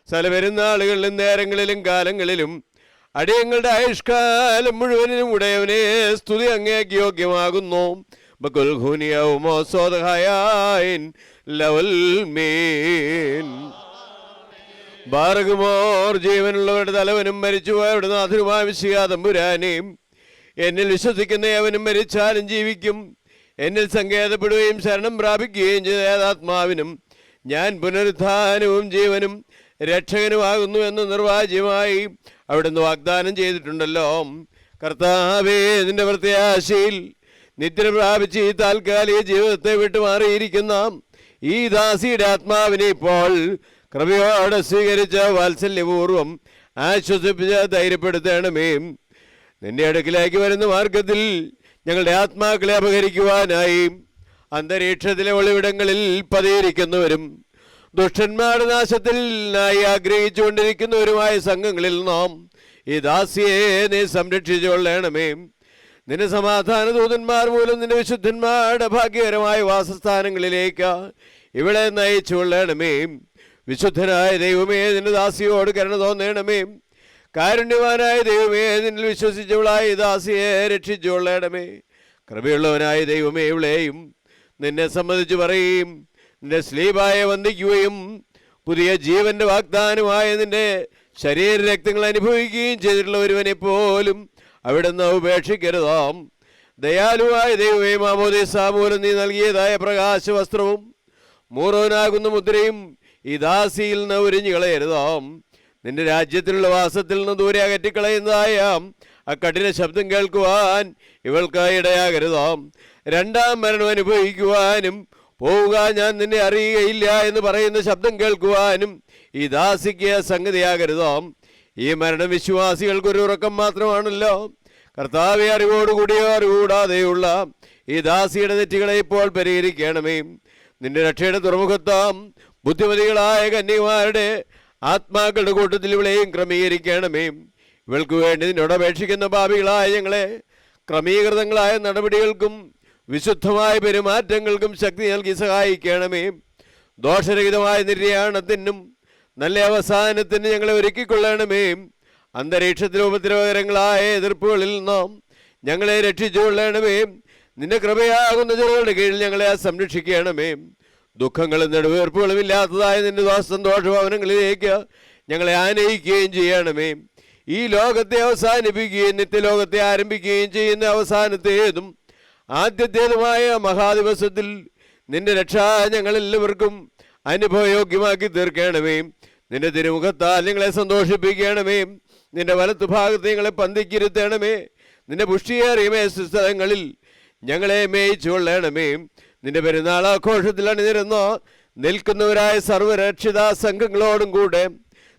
Speaker 3: സ്ഥലപെരുന്നാളുകളിലും നേരങ്ങളിലും കാലങ്ങളിലും അടിയങ്ങളുടെ ആയുഷ്കാലം മുഴുവനും ഉടയവനെ സ്തുതി അങ്ങേക്ക് യോഗ്യമാകുന്നു. ബാറകുമോർ ജീവനുള്ളവരുടെ തലവനും മരിച്ചുപോയവരുടെ നാഥനുമായ മിശിഹാ തമ്പുരാനെയും എന്നിൽ വിശ്വസിക്കുന്ന അവനും മരിച്ചാലും ജീവിക്കും. എന്നിൽ സങ്കേതപ്പെടുകയും ശരണം പ്രാപിക്കുകയും ചെയ്ത ഏതാത്മാവിനും ഞാൻ പുനരുത്ഥാനവും ജീവനും രക്ഷകനുമാകുന്നു എന്ന് നിർവാജ്യമായി അവിടുന്ന് വാഗ്ദാനം ചെയ്തിട്ടുണ്ടല്ലോ. കർത്താവേ, നിന്റെ പ്രത്യാശയിൽ നിദ്ര പ്രാപിച്ച് ഈ താൽക്കാലിക ജീവിതത്തെ വിട്ടുമാറിയിരിക്കുന്ന ഈ ദാസിയുടെ ആത്മാവിനെ ഇപ്പോൾ കൃപയോടെ സ്വീകരിച്ച വാത്സല്യപൂർവം ആശ്വസിപ്പിച്ച് ധൈര്യപ്പെടുത്തണമേ. നിന്റെ അടുക്കിലേക്ക് വരുന്ന മാർഗത്തിൽ ഞങ്ങളുടെ ആത്മാക്കളെ അപഹരിക്കുവാനായി അന്തരീക്ഷത്തിലെ ഒളിവിടങ്ങളിൽ പതിയിരിക്കുന്നവരും ദുഷ്ടന്മാരുടെ നാശത്തിനായി ആഗ്രഹിച്ചുകൊണ്ടിരിക്കുന്നവരുമായ സംഘങ്ങളിൽ നാം ഈ ദാസിയെ നീ സംരക്ഷിച്ചുകൊള്ളണമേ. നിന്റെ സമാധാന ദൂതന്മാർ മൂലം നിന്റെ വിശുദ്ധന്മാരുടെ ഭാഗ്യകരമായ വാസസ്ഥാനങ്ങളിലേക്ക് ഇവിടെ നയിച്ചുകൊള്ളണമേ. വിശുദ്ധനായ ദൈവമേ, നിന്റെ ദാസിയോട് കരുണ തോന്നണമേ. കാരുണ്യവാനായ ദൈവമേ, നിന്നിൽ വിശ്വസിച്ചവളായ ദാസിയെ രക്ഷിച്ചുകൊള്ളണമേ. കൃപയുള്ളവനായ ദൈവമേ, ഇവളെയും നിന്നെ സംബന്ധിച്ച് പറയും നിന്റെ സ്ലീബായെ വന്ദിക്കുകയും പുതിയ ജീവന്റെ വാഗ്ദാനമായ നിന്റെ ശരീരരക്തങ്ങൾ അനുഭവിക്കുകയും ചെയ്തിട്ടുള്ള ഒരുവനെ പോലും അവിടുന്ന് ഉപേക്ഷിക്കരുതാം. ദയാലുവായ ദൈവമേ, മാമോദീസ മൂലം നീ നൽകിയതായ പ്രകാശ വസ്ത്രവും മൂറോനാകുന്ന മുദ്രയും ഈ ദാസിയിൽ നിന്ന് ഉരിഞ്ഞു കളയരുതാം. നിന്റെ രാജ്യത്തിലുള്ള വാസത്തിൽ നിന്ന് ദൂരെ അകറ്റിക്കളയുന്നതായ ആ കഠിന ശബ്ദം കേൾക്കുവാൻ ഇവൾക്ക് ഇടയാകരുതാം. രണ്ടാം മരണം അനുഭവിക്കുവാനും പോവുക, ഞാൻ നിന്നെ അറിയുകയില്ല എന്ന് പറയുന്ന ശബ്ദം കേൾക്കുവാനും ഈ ദാസിക്ക് സംഗതിയാകരുതാം. ഈ മരണം വിശ്വാസികൾക്കൊരു ഉറക്കം മാത്രമാണല്ലോ. കർത്താവെ, അറിവോടുകൂടിയോ അറിവുകൂടാതെയുള്ള ഈ ദാസിയുടെ തെറ്റുകളെ ഇപ്പോൾ പരിഹരിക്കണമേ. നിന്റെ രക്ഷയുടെ തുറമുഖത്താം ബുദ്ധിമതികളായ കന്യകമാരുടെ ആത്മാക്കളുടെ കൂട്ടത്തിൽ ഇവളെയും ക്രമീകരിക്കണമേ. ഇവൾക്ക് വേണ്ടി നിന്നോട് അപേക്ഷിക്കുന്ന പാപികളായ ഞങ്ങളെ ക്രമീകൃതങ്ങളായ നടപടികൾക്കും വിശുദ്ധമായ പെരുമാറ്റങ്ങൾക്കും ശക്തി നൽകി സഹായിക്കണമേ. ദോഷരഹിതമായ നിര്യാണത്തിനും നല്ല അവസാനത്തിന് ഞങ്ങളെ ഒരുക്കിക്കൊള്ളണമേ. അന്തരീക്ഷത്തിലെ ഉപദ്രവകരങ്ങളായ എതിർപ്പുകളിൽ നിന്നും ഞങ്ങളെ രക്ഷിച്ചുകൊള്ളണമേ. നിന്റെ കൃപയാകുന്ന ചെറുകളുടെ കീഴിൽ ഞങ്ങളെ സംരക്ഷിക്കണമേ. ദുഃഖങ്ങളും നെടുവീർപ്പുകളും ഇല്ലാത്തതായ നിന്റെ സന്തോഷഭവനങ്ങളിലേക്ക് ഞങ്ങളെ ആനയിക്കുകയും ചെയ്യണമേ. ഈ ലോകത്തെ അവസാനിപ്പിക്കുകയും നിത്യലോകത്തെ ആരംഭിക്കുകയും ചെയ്യുന്ന അവസാനത്തേതും ആദ്യത്തേതുമായ മഹാദിവസത്തിൽ നിന്റെ രക്ഷ ഞങ്ങളെല്ലാവർക്കും അനുഭവയോഗ്യമാക്കി തീർക്കണമേ. നിന്റെ തിരുമുഖത്താൽ ഞങ്ങളെ സന്തോഷിപ്പിക്കണമേ. നിന്റെ വലത്തു ഭാഗത്ത് ഞങ്ങളെ പന്തിക്കിരുത്തണമേ. നിന്റെ പുഷ്ടിയേറിയ മേസ്ഥലങ്ങളിൽ ഞങ്ങളെ മേയിച്ചുകൊള്ളണമേ. നിന്റെ പെരുന്നാൾ ആഘോഷത്തിൽ അണിനിരുന്ന നിൽക്കുന്നവരായ സർവരക്ഷിതാ സംഘങ്ങളോടും കൂടെ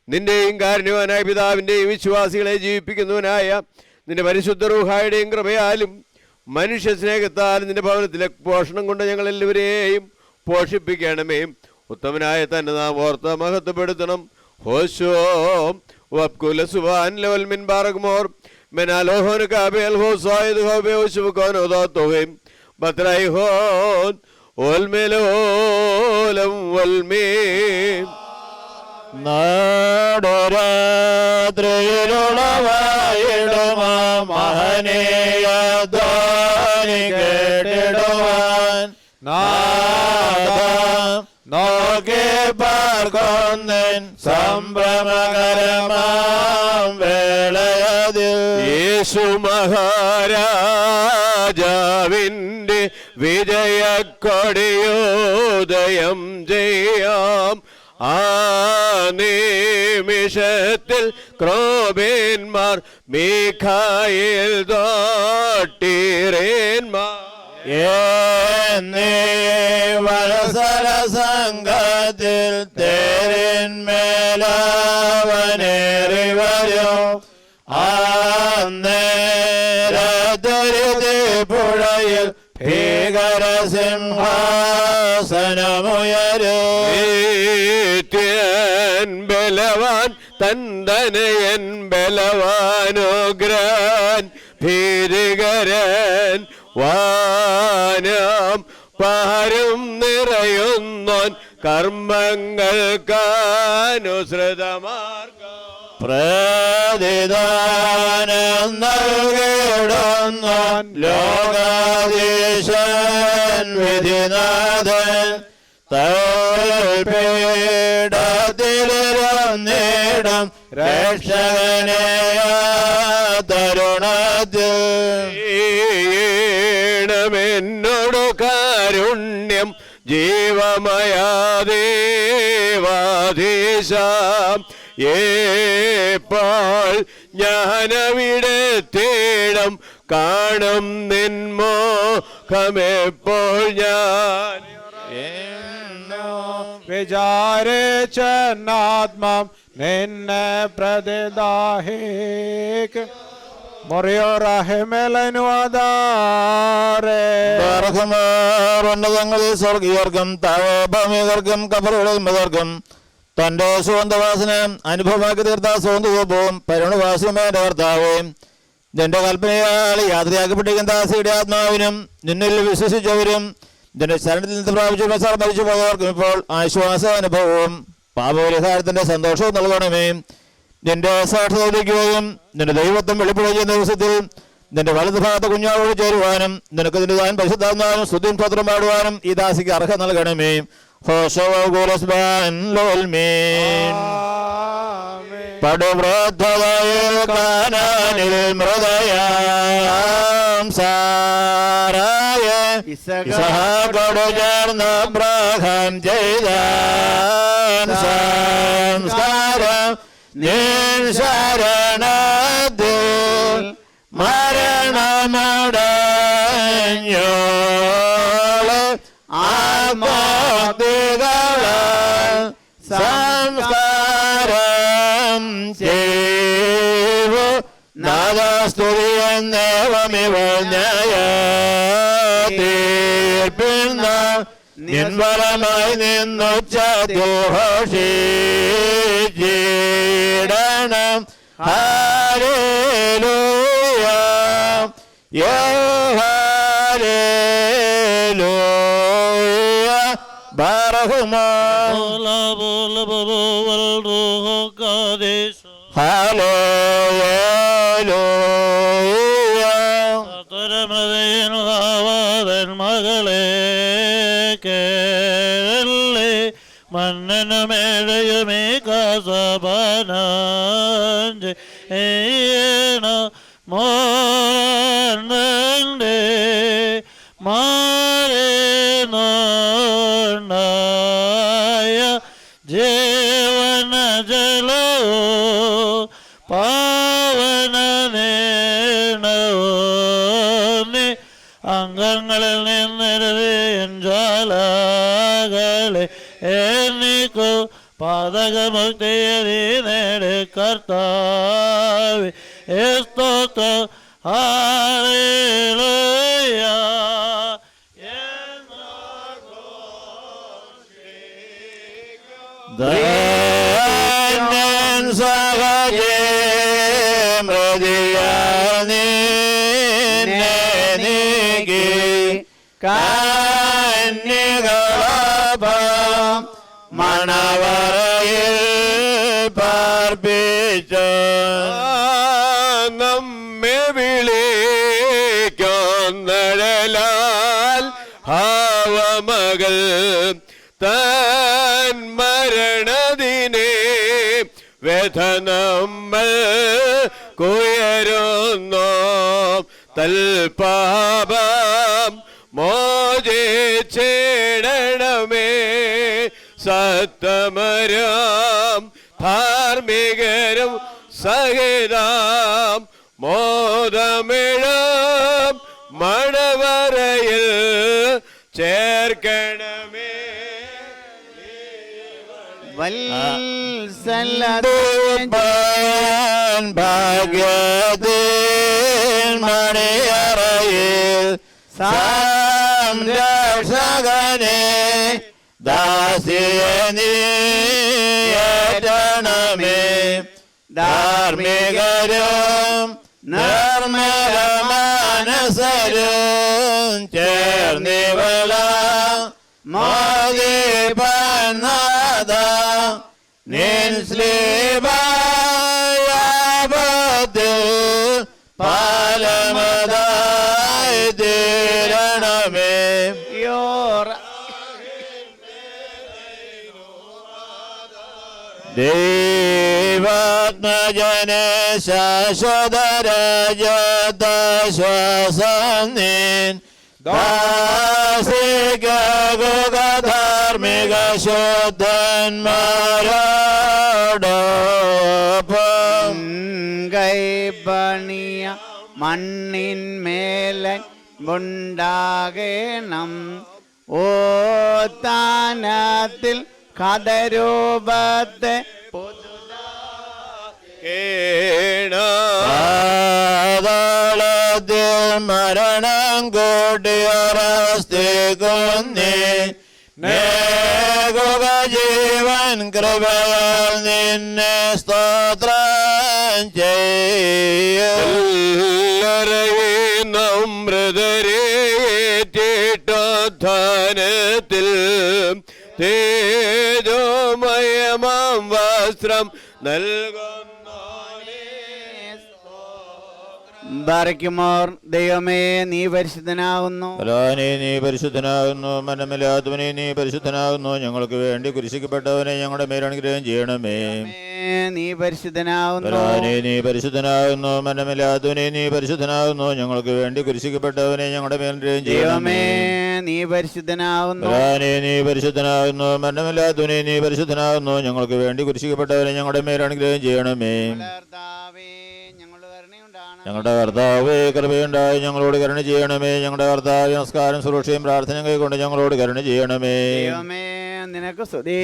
Speaker 3: നിന്റെയും കാരുണ്യവാനായ പിതാവിൻ്റെയും വിശ്വാസികളെ ജീവിപ്പിക്കുന്നവനായ നിന്റെ പരിശുദ്ധ റൂഹായുടെയും കൃപയാലും മനുഷ്യ സ്നേഹത്താലും നിന്റെ ഭവനത്തിലെ പോഷണം കൊണ്ട് ഞങ്ങളെല്ലാവരെയും പോഷിപ്പിക്കണമേ. ഉത്തമനായ തന്നെ നാം ഓർത്ത് മഹത്വപ്പെടുത്തണം. ഹോശോ വബ്കുല സുബാൻ ലവൽ മിൻ ബാറക്മോർ മെനാലോഹോൻ കാബേൽ ഹോസായത് ഹോബേ ഹോശുബുക്കോൻ ഓദാത്തോവേം ബത്രൈഹോൻ ഓൽമേലോലം വൽമേം
Speaker 4: നാടോരാത്രിയിലുളവായിടുമാ മഹനീയ ധ്വനി കേട്ടിടുവാൻ നാദം നോക്കി പാർക്കൊന്നൻ സംഭ്രമകരമാം വേളയതിൽ
Speaker 3: യേശു മഹാരാജാവിൻ്റെ വിജയക്കൊടിയോദയം ചെയ്യാം. ആ നിമിഷത്തിൽ ക്രോബേന്മാർ മീഖായേൽ തോട്ടീരേന്മാർ
Speaker 4: വത്സര സംഘത്തിൽ തേരിന്മേലവനേറി വരും. അന്നേരത്തിരുതി പുഴയിൽ ഭീകര സിംഹാസനമുയരും.
Speaker 3: ബലവാൻ തന്തനയൻ ബലവാനുഗ്രാൻ ഭീതികരൻ വാനം പാരും നിറയുന്നോൻ കർമ്മങ്ങൾക്കാനുസൃതമാർഗം
Speaker 4: പ്രതിദാനം നൽകിടുന്നോൻ ലോകാധീശൻ വിധിനാഥൻ തൽപീഠത്തിലിരുന്നിടം രക്ഷകനെയ തരുണത്തിൽ
Speaker 3: എന്നോടു കാരുണ്യം ജീവമയാദേവാധീശ ഏപ്പോൾ ഞാനവിടെ തേടം കാണും നിൻമോഹമെപ്പോൾ ഞാൻ
Speaker 5: വിചാരിച്ചാത്മാം നിന്നെ പ്രതിദാഹിക്ക്
Speaker 4: ഉന്നതങ്ങളിൽ സ്വർഗീയർക്കും താഴെ ഭൗമികർക്കും കബറുകൾക്കും തന്റെ സുഗന്ധവാസന അനുഭവമാക്കി തീർത്ത സുഗന്ധവും പരുണവാസിയുമേന്റെ കർത്താവേ, നിന്റെ കൽപ്പനയാൽ യാത്രയാക്കപ്പെട്ടിരിക്കുന്ന ദാസിയുടെ ആത്മാവിനും നിന്നിൽ വിശ്വസിച്ചവരും നിന്റെ ശരണത്തിൽ നിന്ന് പ്രാപിച്ചു മരിച്ചു പോയവർക്കും ഇപ്പോൾ ആശ്വാസ അനുഭവവും പാപപരിഹാരത്തിന്റെ സന്തോഷവും നൽകണമേ. നിന്റെ സാക്ഷാത്കരിക്കുകയും നിന്റെ ദൈവത്വം വെളിപ്പെടുകയും ദിവസത്തിൽ നിന്റെ വലതു ഭാഗത്ത് കുഞ്ഞാളോട് ചേരുവാനും നിനക്ക് നിന്റെ താൻ പരിശുദ്ധാത്മാവും സ്തുതിയും സ്തോത്രം പാടുവാനും ഈ ദാസിക്ക് അർഹ നൽകണമേ. ചേർന്ന അബ്രഹാം ചെയ്ത സംസ്കാരം നിൻ ശരണത്തിൽ മരണമടഞ്ഞോളെ ആത്മാക്തികളെ സംസ്കാരം ചെയ്തു നാദസ്തുതി എന്നേവമിവ തീർപ്പിന്ന നിൻവരമായി നിന്നുച്ചീടണം ഹല്ലേലൂയ ഹല്ലേലൂയ ബർഹുമാ ഹല്ലേലൂയ
Speaker 5: മകളെ കേരളേ മന്നനുമേഴയുമേ കാസബാനേ മോണ്ടേ മാരേ നോണ്ടായ ജീവന ജലോ പാവന നേണവോ അംഗങ്ങളിൽ നിന്നരുതേഞ്ചാലകളെ എനിക്കു പാതകമുക്തിയതി നേട് കർത്താവേ സ്തോത്ര ഹല്ലേലൂയ
Speaker 4: ധന്യൻ സഹജേ മൃതിയാനീ കന്യകളാഭം മണവറയിൽ പാർപ്പിച്ച
Speaker 3: നമ്മെ വിളിക്കൊന്നഴലാൽ ഹാവമകൾ താൻ മരണദിനെ വ്യഥ നമ്മൾ കുയരുന്നോ തൽപാപം മോചിച്ചിടണമേ സത്തമരം ധാർമ്മികരും സഹിതം മോദമിഴം മണവറയിൽ ചേർക്കണമേ.
Speaker 4: ഭാഗ്യത്തിൻ മണിയറയിൽ സംരക്ഷകനെ ദാസിയെ നീയറ്റണമേ. ധാർമ്മികരും നിർമ്മല മനസരും ചേർന്നിവള മോദിപന്നത നിൻ ശ്ലീബായാപത്തിൽ പാലമതായി തീരണമേ. ദൈവാത്മജനെ ശാശ്വതരാജശ്വാസം നിൻ ധാർമ്മിക ശുദ്ധന്മാരോടൊപ്പം
Speaker 9: കൈപണിയ മണ്ണിന്മേലൻ ഉണ്ടാകണം ഓത്താനത്തിൽ കഥരൂപത്തെ
Speaker 4: മരണം കൂട്ടിയറസ്തിക്കുന്നേ ജീവൻ കൃപയാൽ നിന്നെ സ്തോത്രം
Speaker 3: ചെയ്യരേറ്റിട്ടാധാനത്തിൽ തേജോമയമാം വസ്ത്രം നൽകും
Speaker 9: ബാരക്കുമോർ ദൈവമേ നീ പരിശുദ്ധനാകുന്നു.
Speaker 4: നീ പരിശുദ്ധനാകുന്നു. മരണമില്ലാത്തവനെ നീ പരിശുദ്ധനാകുന്നു. ഞങ്ങൾക്ക് വേണ്ടി കുരിശിക്കപ്പെട്ടവനെ ഞങ്ങളുടെ മേലനുഗ്രഹം ചെയ്യണമേ.
Speaker 9: നീ പരിശുദ്ധനാകുന്നു.
Speaker 4: നീ പരിശുദ്ധനാകുന്നു. മരണമില്ലാത്തവനെ നീ പരിശുദ്ധനാകുന്നു. ഞങ്ങൾക്ക് വേണ്ടി കുരിശിക്കപ്പെട്ടവനെ ഞങ്ങളുടെ മേലനുഗ്രഹം ചെയ്യണമേ.
Speaker 9: നീ പരിശുദ്ധനാകുന്നു.
Speaker 4: നീ പരിശുദ്ധനാകുന്നു. മരണമില്ലാത്തവനെ നീ പരിശുദ്ധനാകുന്നു. ഞങ്ങൾക്ക് വേണ്ടി കുരിശിക്കപ്പെട്ടവനെ ഞങ്ങളുടെ മേലനുഗ്രഹം ചെയ്യണമേ. ഞങ്ങളുടെ കർത്താവേ കൃപയുണ്ടായി ഞങ്ങളോട് കരുണ ചെയ്യണമേ. ഞങ്ങളുടെ കർത്താവ് നമസ്കാരം സുരക്ഷയും പ്രാർത്ഥന കൈക്കൊണ്ട് ഞങ്ങളോട് കരുണ ചെയ്യണമേ.
Speaker 9: നിനക്ക് സ്തുതി.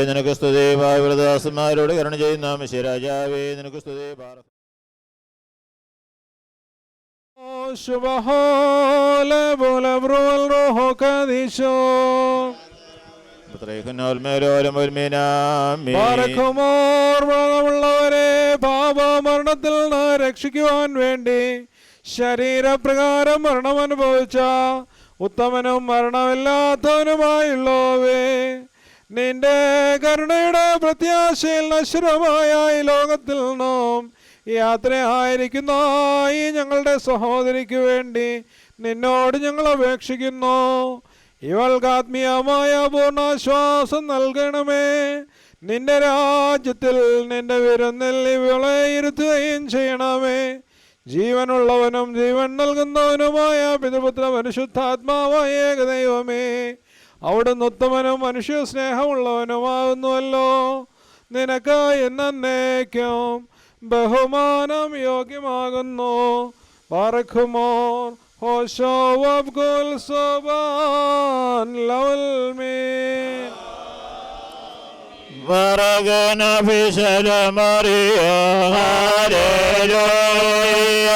Speaker 4: നിനക്ക് സ്തുതി. ഭാവിദാസന്മാരോട് കരുണ ചെയ്യുന്ന രാജാവേ നിനക്ക് സ്തുതി.
Speaker 2: ഉള്ളവരെ പാപമരണത്തിൽ നിന്ന് രക്ഷിക്കുവാൻ വേണ്ടി ശരീരപ്രകാരം മരണം അനുഭവിച്ച ഉത്തമനും മരണമില്ലാത്തവനുമായുള്ളവേ, നിന്റെ കരുണയുടെ പ്രത്യാശയിൽ നശ്വരമായ ഈ ലോകത്തിൽ നിന്നും യാത്രയായിരിക്കുന്ന ഈ ഞങ്ങളുടെ സഹോദരിക്ക് വേണ്ടി നിന്നോട് ഞങ്ങൾ അപേക്ഷിക്കുന്നു. ഇവൾക്ക് ആത്മീയമായ പൂർണ്ണാശ്വാസം നൽകണമേ. നിന്റെ രാജ്യത്തിൽ നിന്റെ വിരുന്നിൽ ഇവളെ ഇരുത്തുകയും ചെയ്യണമേ. ജീവനുള്ളവനും ജീവൻ നൽകുന്നവനുമായ പിതൃപുത്ര പരിശുദ്ധാത്മാവായ ഏകദൈവമേ, അവിടുന്ന് ഉത്തമനും മനുഷ്യ സ്നേഹമുള്ളവനുമാകുന്നുവല്ലോ. നിനക്ക് എന്നേക്കും ബഹുമാനം യോഗ്യമാകുന്നു. ബാറക്കുമോർ ഹോശോ വബ്കുൽ സബാൻ ലവൽ മീൻ
Speaker 4: വറഗന ഫിശലമറിയ ഹല്ലേലൂയ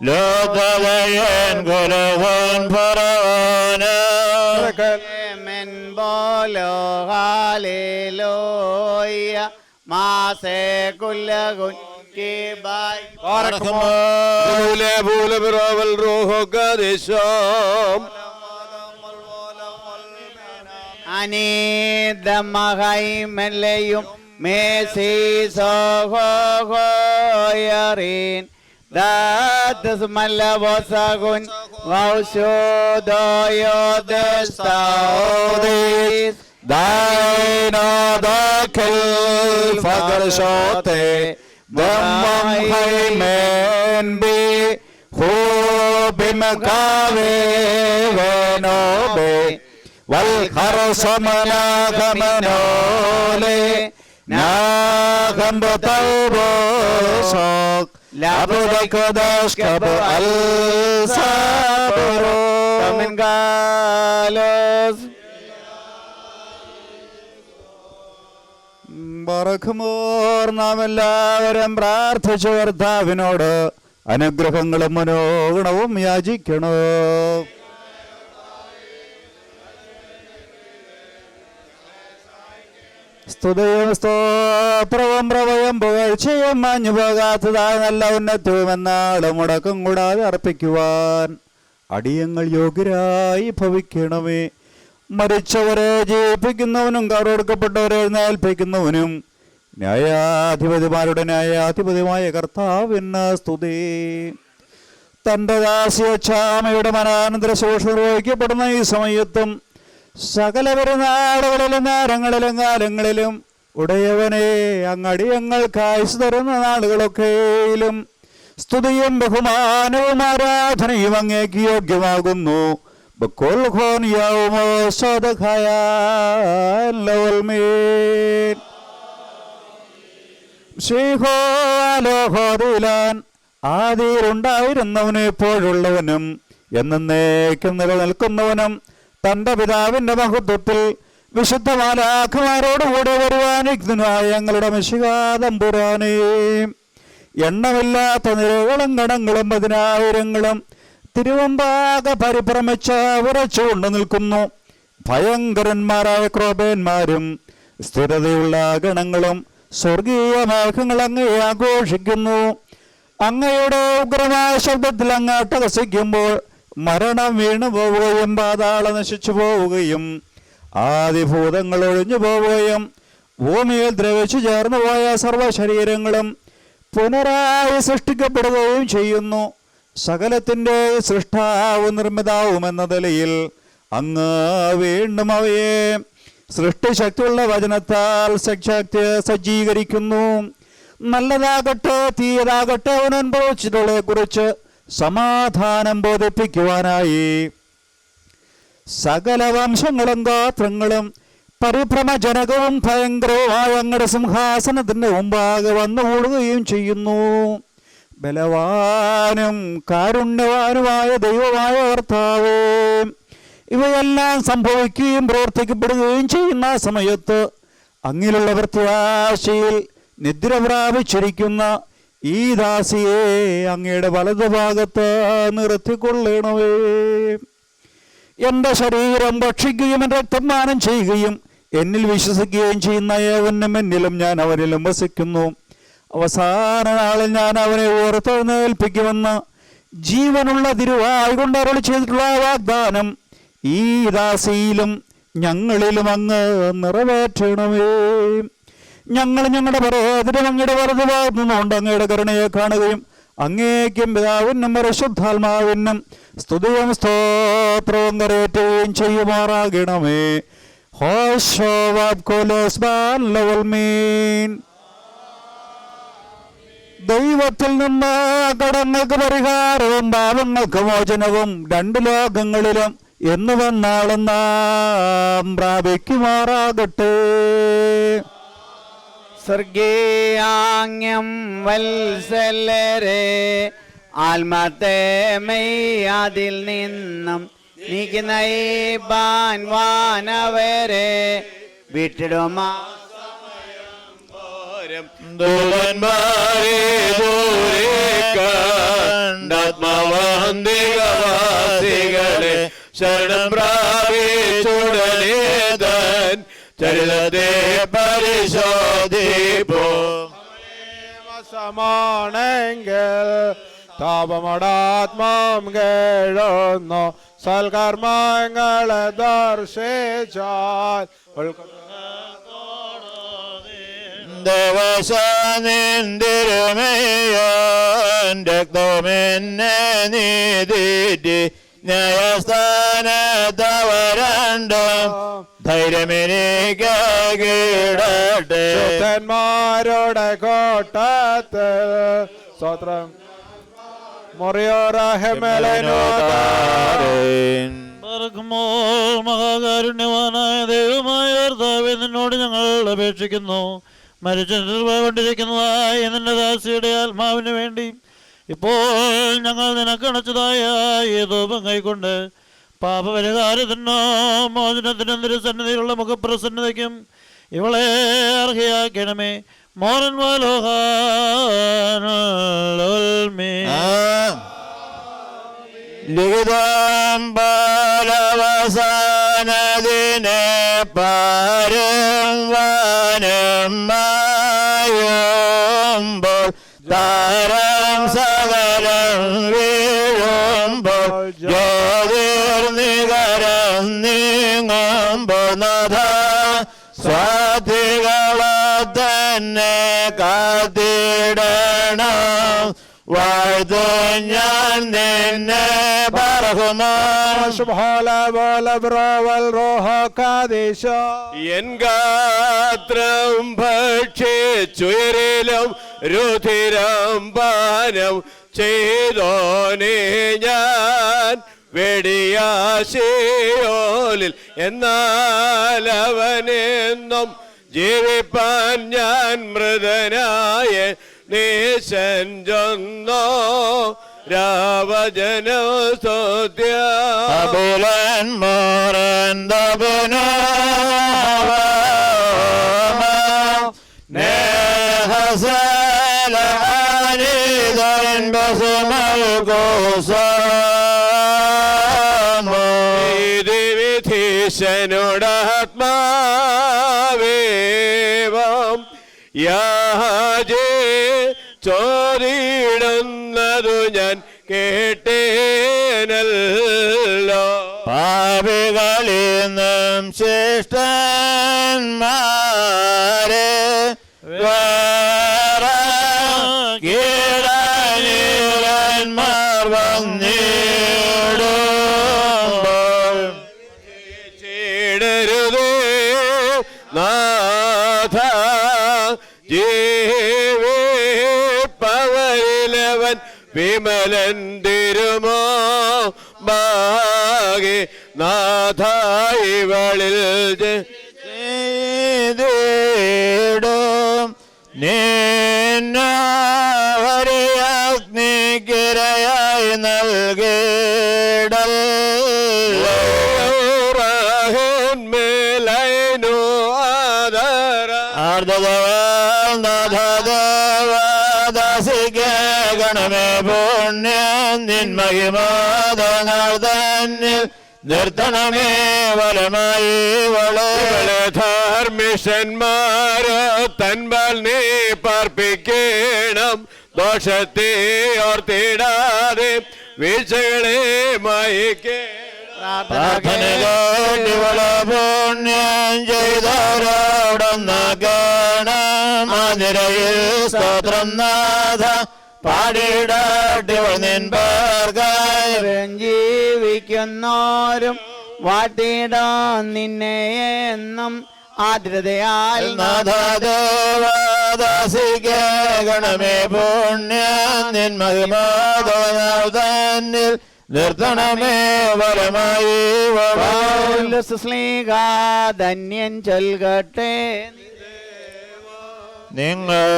Speaker 4: ലോകവയൻ ഗുരുവൻ ഫറവന
Speaker 9: മെൻ ബോലോ ഹല്ലേലൂയ മാസേ കുല്ലഗുൻ കി bye
Speaker 3: Phule Phule ബിറവൽ റൂഹോ ഖദീശം
Speaker 9: അനീതമഹൈമലയും മേസീസോഹോയറിൻ ദാതസ്മല്ലവസകുൻ വൗശോദയോദസ്തൗദിസ്
Speaker 4: ദൈനോദഖൽ ഫഗർശോത്തെ ദമ്മം hymen B ഹൂബിമകാവേ വനോബേ والخرصمناخمنولي ناخمبطوبوسوك لابدك داشكب الصبرو
Speaker 9: من قالوس
Speaker 10: ബറഖ്മോർ നാം എല്ലാവരും പ്രാർത്ഥിച്ചു കർത്താവിനോട് അനുഗ്രഹങ്ങളും മനോഗുണവും യാചിക്കണോ. സ്തുതിയും സ്തോത്രവും പ്രഭയും പുകഴ്ചയും മാഞ്ഞു പോകാത്തതായ നല്ല ഉന്നതവും എന്നാളും മുടക്കം കൂടാതെ അർപ്പിക്കുവാൻ അടിയങ്ങൾ യോഗ്യരായി ഭവിക്കണമേ. മരിച്ചവരെ ജീവിപ്പിക്കുന്നവനും കവർക്കപ്പെട്ടവരെ എഴുന്നേൽപ്പിക്കുന്നവനും ന്യായാധിപതിമാരുടെ ന്യായാധിപതിയുമായ കർത്താവിന് സ്തുതി. തൻ്റെ ദാസ്യ ക്ഷാമയുടെ മനാനന്തര ശുശ്രൂഷ നിർവഹിക്കപ്പെടുന്ന ഈ സമയത്തും സകല പെരുന്നാളുകളിലും നേരങ്ങളിലും കാലങ്ങളിലും ഉടയവനെ അങ്ങടിയങ്ങൾക്ക് ആയുസ് തരുന്ന നാളുകളൊക്കെയിലും സ്തുതിയും ബഹുമാനവും ആരാധനയും അങ്ങേക്ക് യോഗ്യമാകുന്നു. بكل خون يوم صدق حياة للمين ശീഹോലോഹോദിലാൻ ആദിയിലുണ്ടായിരുന്നവനെ എപ്പോഴുള്ളവനും എന്നേക്കും നിലനിൽക്കുന്നവനും തൻ്റെ പിതാവിൻ്റെ മഹത്വത്തിൽ വിശുദ്ധ മാലാഖമാരോടുകൂടി വരുവാനിരിക്കുന്നതായ ഞങ്ങളുടെ മിശിഹാതമ്പുരാനേ, എണ്ണമില്ലാത്ത നിരകളും ഗണങ്ങളും പതിനായിരങ്ങളും തിരുവമ്പാകെ പരിഭ്രമിച്ച് ഉറച്ചുകൊണ്ട് നിൽക്കുന്നു. ഭയങ്കരന്മാരായ ക്രോബേന്മാരും സ്ഥിരതയുള്ള ഗണങ്ങളും സ്വർഗീയ മേഘങ്ങൾ അങ്ങയെ ആഘോഷിക്കുന്നു. അങ്ങയുടെ ഉഗ്രമായ ശബ്ദത്തിൽ അങ്ങ് അട്ടഹസിക്കുമ്പോൾ മരണം വീണു പോവുകയും പാതാളം നശിച്ചു പോവുകയും ആദിഭൂതങ്ങൾ ഒഴിഞ്ഞു പോവുകയും ഭൂമിയിൽ ദ്രവിച്ചു ചേർന്നു പോയ സർവ്വശരീരങ്ങളും പുനരായി സൃഷ്ടിക്കപ്പെടുകയും ചെയ്യുന്നു. സകലത്തിൻ്റെ സൃഷ്ടാവും നിർമ്മിതാവും എന്ന നിലയിൽ അങ്ങ് വീണ്ടും അവയെ സൃഷ്ടിശക്തിയുള്ള വചനത്താൽ സജ്ജീകരിക്കുന്നു. നല്ലതാകട്ടെ തീയതാകട്ടെ അവൻ അനുഭവിച്ചിട്ടുള്ളതിനെ കുറിച്ച് സമാധാനം ബോധിപ്പിക്കുവാനായി സകല വംശങ്ങളും ഗോത്രങ്ങളും പരിഭ്രമജനകവും ഭയങ്കരവുമായ അങ്ങയുടെ സിംഹാസനത്തിൻ്റെ മുമ്പാകെ വന്നുകൂടുകയും ചെയ്യുന്നു. ബലവാനും കാരുണ്യവാനുമായ ദൈവമായ കർത്താവേ, ഇവയെല്ലാം സംഭവിക്കുകയും പ്രവർത്തിക്കപ്പെടുകയും ചെയ്യുന്ന സമയത്ത് അങ്ങിലുള്ള പ്രത്യാശയിൽ നിദ്ര പ്രാപിച്ചിരിക്കുന്ന ഈ ദാസിയെ അങ്ങയുടെ വലതുഭാഗത്ത് നിർത്തിക്കൊള്ളണമേ. എൻ്റെ ശരീരം ഭക്ഷിക്കുകയും എൻ്റെ രക്തം പാനം ചെയ്യുകയും എന്നിൽ വിശ്വസിക്കുകയും ചെയ്യുന്ന ഏവനും എന്നിലും ഞാൻ അവനിലും വസിക്കുന്നു. അവസാന നാളിൽ ഞാൻ അവനെ ഉയർത്തെഴുന്നേൽപ്പിക്കുമെന്ന് ജീവനുള്ള തിരുവായ് കൊണ്ട് അരുളി ചെയ്തിട്ടുള്ള വാഗ്ദാനം ഈ ദാസിയിലും ഞങ്ങളിലും അങ്ങ് നിറവേറ്റണമേ. ഞങ്ങൾ ഞങ്ങളുടെ പരേതരും അങ്ങയുടെ വലതുഭാഗത്തു നിന്നുകൊണ്ട് അങ്ങയുടെ കരുണയെ കാണുകയും അങ്ങേക്കും പിതാവിനും പരിശുദ്ധാത്മാവിനും സ്തുതിയും സ്തോത്രവും കരയേറ്റുകയും ചെയ്യുമാറാകണമേ. ദൈവത്തിൽ നിന്ന് കടങ്ങൾക്ക് പരിഹാരവും പാപങ്ങൾക്ക് മോചനവും രണ്ട് ലോകങ്ങളിലും എന്നുവന്നാളും നാം പ്രാപിക്കുമാറാകട്ടെ.
Speaker 9: സ്വർഗീയാങ്യം വത്സലരെ ആത്മത്തെ അതിൽ നിന്നും നീക്കിനയിപ്പാൻ വാനവരെ വിട്ടിടുമാ
Speaker 3: ദൂരന്മാരെ ശരണം പ്രാപിച്ചുടനേതൻ ചരിതത്തെ പരിശോധിപ്പോ
Speaker 2: സമാണെങ്കിൽ താപമടാത്മാം കേഴുന്നു സൽകർമ്മങ്ങളെ ദർശിച്ചാൽ
Speaker 4: രക്തമെന്നെ നീതി ന്യായസ്ഥാനത്തവരണ്ടും ധൈര്യമെനിക്കീടട്ടെ.
Speaker 2: ശുദ്ധന്മാരുടെ കോട്ടത്ത് സ്തോത്രം
Speaker 5: മഹാകാരുണ്യവാനായ ദൈവമായ കർത്താവേ, നിന്നോട് ഞങ്ങൾ അപേക്ഷിക്കുന്നു. മരിച്ചുകൊണ്ടിരിക്കുന്നതായ നിന്റെ ദാസിയുടെ ആത്മാവിന് വേണ്ടി ഇപ്പോൾ ഞങ്ങൾ നിനക്കണച്ചതായ ഈ ധൂപം കൈക്കൊണ്ട് പാപപരിഹാരത്തിനോ മോചനത്തിനും തിരുസന്നിധിയിലുള്ള മുഖപ്രസന്നതയ്ക്കും ഇവളെ അർഹയാക്കണമേ. മോറൻ വാലോഹാനോൽമേ
Speaker 4: ലിഖിതം ബാലവസാനദിനെ പാരം വാനം മായുമ്പോൾ താരം സകലം വീഴുമ്പോൾ ജ്യോതിർനികരം നീങ്ങുമ്പോൾ നാഥ സ്വാധികളെ തന്നെ കാത്തിടണം. വാഴ്ത്തു ഞാൻ നിന്നെ
Speaker 3: എൻ ഗാത്രം ഭക്ഷിച്ചുയരിലും രുധിരം പാനം ചെയ്തോനെ ഞാൻ വെടിയാശയോലിൽ എന്നാൽ അവനെന്നും ജീവിപ്പാൻ ഞാൻ മൃതനായ നീശൻ ചൊന്നോ രാവജന സ്തുത്യ വിധീശനോടാത്മാവേവം യാജേ ചോദിടുന്നതു ഞാൻ കേട്ടേനല്ലോ.
Speaker 4: പാപികളിൽ നിന്നും ശ്രേഷ്ഠന്മാരെ കീഴന്മാർ വന്നിടുമ്പോൾ
Speaker 3: ചീടരുതേ നാഥ ജീവിപ്പവരിലവൻ വിമലൻ തിരുമോ ബാഗി നാഥ ഇവളിൽ
Speaker 4: നിന്നവരെയാഗ്നിക്കിരയായി
Speaker 3: നൽകേടൽമേലൈനു ആദര
Speaker 4: ആർദ്രദാസിക്ക് ഗണമേ പുണ്യം നിന്മഹിമാതങ്ങൾ തന്നിൽ നിർത്തണമേ വലമായി
Speaker 3: വളെ ധർമ്മിഷന്മാരോ തൻപാൽ നീ പാർപ്പിക്കണം ദോഷത്തെ ഓർത്തിടാതെ വീഴ്ചകളെ
Speaker 4: പുണ്യം ചെയ്തവരോടൊന്ന് ഗണം നിരയിൽ സ്തോത്രം നാഥ പാടിടാട്ടി നിൻപാർക്കായി
Speaker 9: ജീവിക്കുന്നോരും വാട്ടിടാൻ നിന്നെ എന്നും ആദ്രതയാൽ
Speaker 4: നാഥദേവദാസിക്ക് ഗണമേ പുണ്യം നിന്മഹിമാതങ്ങൾ തന്നിൽ നിർത്തണമേ വരമായി
Speaker 9: ധന്യൻ ചൊൽകട്ടെ.
Speaker 4: ഞങ്ങൾ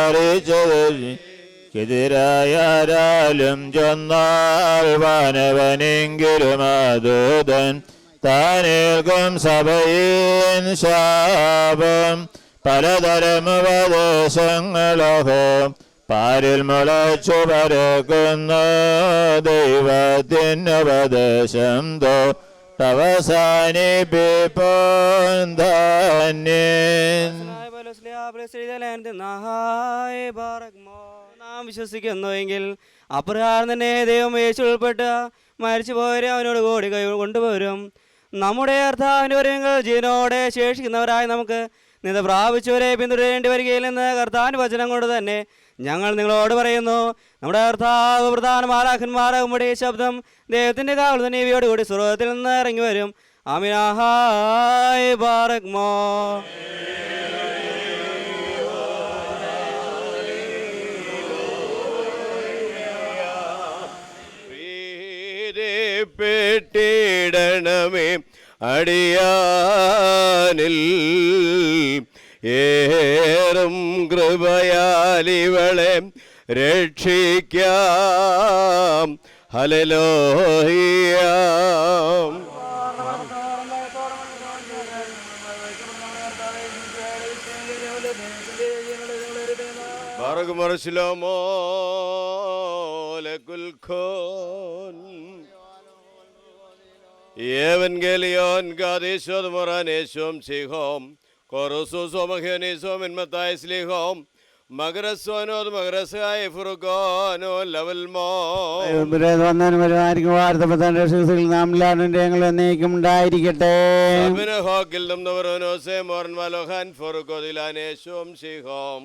Speaker 4: അറിയിച്ചതിരായാലും ചെന്നാൽ വാനവനെങ്കിലും അതൂതൻ താനേൽക്കും സഭയിൻ ശാപം പലതരം ഉപദേശങ്ങളോ പാരിൽ മുളച്ചു പരക്കുന്ന ദൈവത്തിന് ഉപദേശം അവസാനിപ്പിപ്പോൻ ധന്യൻ.
Speaker 11: നാം വിശ്വസിക്കുന്നുവെങ്കിൽ അപ്രകാരം തന്നെ ദൈവം യേശു ഉൾപ്പെട്ട് മരിച്ചുപോയവരെ അവനോട് കൂടി കൊണ്ടുപോരും. നമ്മുടെ കർത്താവിൻ്റെ വരങ്ങൾ ജീവനോടെ ശേഷിക്കുന്നവരായി നമുക്ക് നിത പ്രാപിച്ചവരെ പിന്തുടരേണ്ടി വരികയില്ലെന്ന് കർത്താവിൻ്റെ വചനം കൊണ്ട് തന്നെ ഞങ്ങൾ നിങ്ങളോട് പറയുന്നു. നമ്മുടെ കർത്താവ് പ്രധാന മാലാഖന്മാരാകുമ്പോൾ ഈ ശബ്ദം ദൈവത്തിൻ്റെ കാവൽ തന്നെ ഇവയോടുകൂടി സ്വർഗ്ഗത്തിൽ നിന്ന് ഇറങ്ങി വരും. ആമിനാഹായ് ബാറക്മോ.
Speaker 3: പെട്ടിടണമേ അടിയാനിൽ ഏറും കൃപയാലിവളെ രക്ഷിക്കാം. ഹല്ലേലൂയ. ബാറക് മർശിലോമോ ലകുൽ ഖോൻ Evangelion Gadishod Moraneshom Sihom Korosuso Mahionisom in Matthias Lihom Magrasonod Magrasai Furugono Level Mo Hogildum Noveronose Morn Malohan Furugodilaneshom Sihom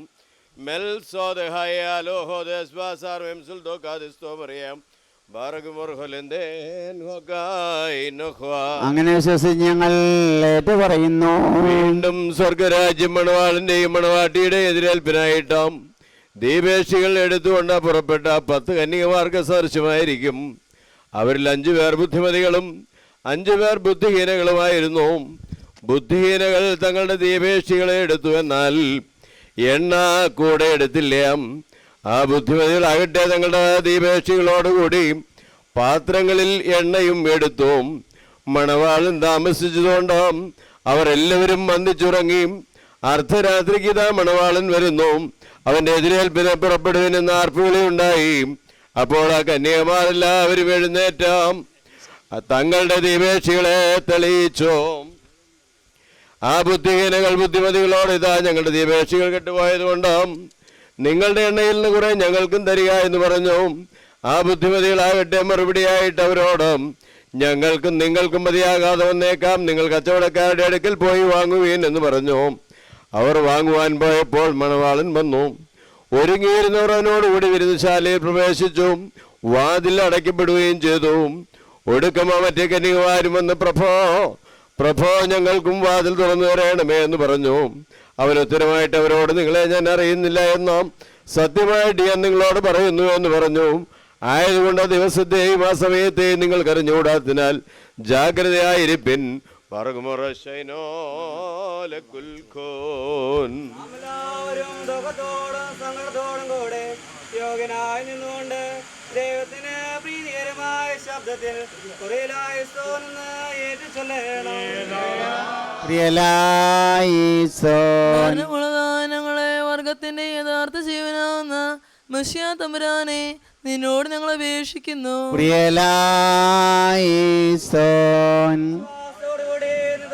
Speaker 3: Mel saw the Hayalo Hodes Basar Memsul Dokadistomariam.
Speaker 9: അങ്ങനെ വിശ്വസിച്ച് ഞങ്ങൾ ഏറ്റു പറയുന്നു.
Speaker 3: വീണ്ടും സ്വർഗരാജ്യം മണവാളിന്റെയും മണവാട്ടിയുടെ എതിരേൽപ്പിനായിട്ടും ദീപേക്ഷികൾ എടുത്തുകൊണ്ട് പുറപ്പെട്ട 10 കന്യകമാർക്ക് സദൃശമായിരിക്കും. അവരിൽ 5 പേർ ബുദ്ധിമതികളും 5 പേർ ബുദ്ധിഹീനകളുമായിരുന്നു. ബുദ്ധിഹീനകൾ തങ്ങളുടെ ദീപേക്ഷികളെ എടുത്തു, എന്നാൽ എണ്ണ കൂടെ എടുത്തില്ല. ആ ബുദ്ധിമതികളാകട്ടെ തങ്ങളുടെ ദീപേക്ഷികളോടുകൂടി പാത്രങ്ങളിൽ എണ്ണയും എടുത്തു. മണവാളൻ താമസിച്ചതുകൊണ്ട് അവരെല്ലാവരും മന്ദിച്ചുറങ്ങി. അർദ്ധരാത്രിക്ക് ഇതാ മണവാളൻ വരുന്നു, അവൻ്റെ എതിരേൽപ്പിനെ പുറപ്പെടുവിനെന്ന് ആർപ്പുവിളി ഉണ്ടായി. അപ്പോൾ ആ കന്യകമാരെല്ലാവരും എഴുന്നേറ്റ തങ്ങളുടെ ദീപേക്ഷികളെ തെളിയിച്ചു. ആ ബുദ്ധിഹീനകൾ ബുദ്ധിമതികളോട്, ഇതാ ഞങ്ങളുടെ ദീപേക്ഷികൾ കെട്ടുപോയതുകൊണ്ട് നിങ്ങളുടെ എണ്ണയിൽ നിന്ന് കുറെ ഞങ്ങൾക്കും തരിക എന്ന് പറഞ്ഞു. ആ ബുദ്ധിമതികളാകട്ടെ മറുപടിയായിട്ട് അവരോട്, ഞങ്ങൾക്കും നിങ്ങൾക്കും മതിയാകാതെ വന്നേക്കാം, നിങ്ങൾ കച്ചവടക്കാരുടെ അടുക്കൽ പോയി വാങ്ങുവീൻ എന്ന് പറഞ്ഞു. അവർ വാങ്ങുവാൻ പോയപ്പോൾ മണവാളൻ വന്നു. ഒരുങ്ങിയിരുന്നവർ അവനോടുകൂടി വിരുന്നുശാലയിൽ പ്രവേശിച്ചു. വാതിൽ അടയ്ക്കപ്പെടുകയും ചെയ്തു. ഒടുക്കം മറ്റേ കന്യകമാരും വന്ന്, പ്രഭോ ഞങ്ങൾക്കും വാതിൽ തുറന്നു തരണമേ എന്ന് പറഞ്ഞു. അവനുത്തരമായിട്ട് അവരോട്, നിങ്ങളെ ഞാൻ അറിയുന്നില്ല എന്നോ, സത്യമായിട്ട് ഞാൻ നിങ്ങളോട് പറയുന്നു എന്ന് പറഞ്ഞു. ആയതുകൊണ്ട് ദിവസത്തെയും ആ സമയത്തെയും നിങ്ങൾ കരഞ്ഞുകൂടാത്തതിനാൽ ജാഗ്രതയായിരിപ്പിൻ.
Speaker 11: യോഗ്യനായി നിന്നുകൊണ്ട് ദൈവത്തിന് പ്രീതികരമായ ശബ്ദത്തിൽ
Speaker 12: ഞങ്ങളെ വർഗത്തിന്റെ യഥാർത്ഥ ജീവനാവുന്ന മശിയാ തമ്പുരാനെ നിന്നോട് ഞങ്ങൾ അപേക്ഷിക്കുന്നു.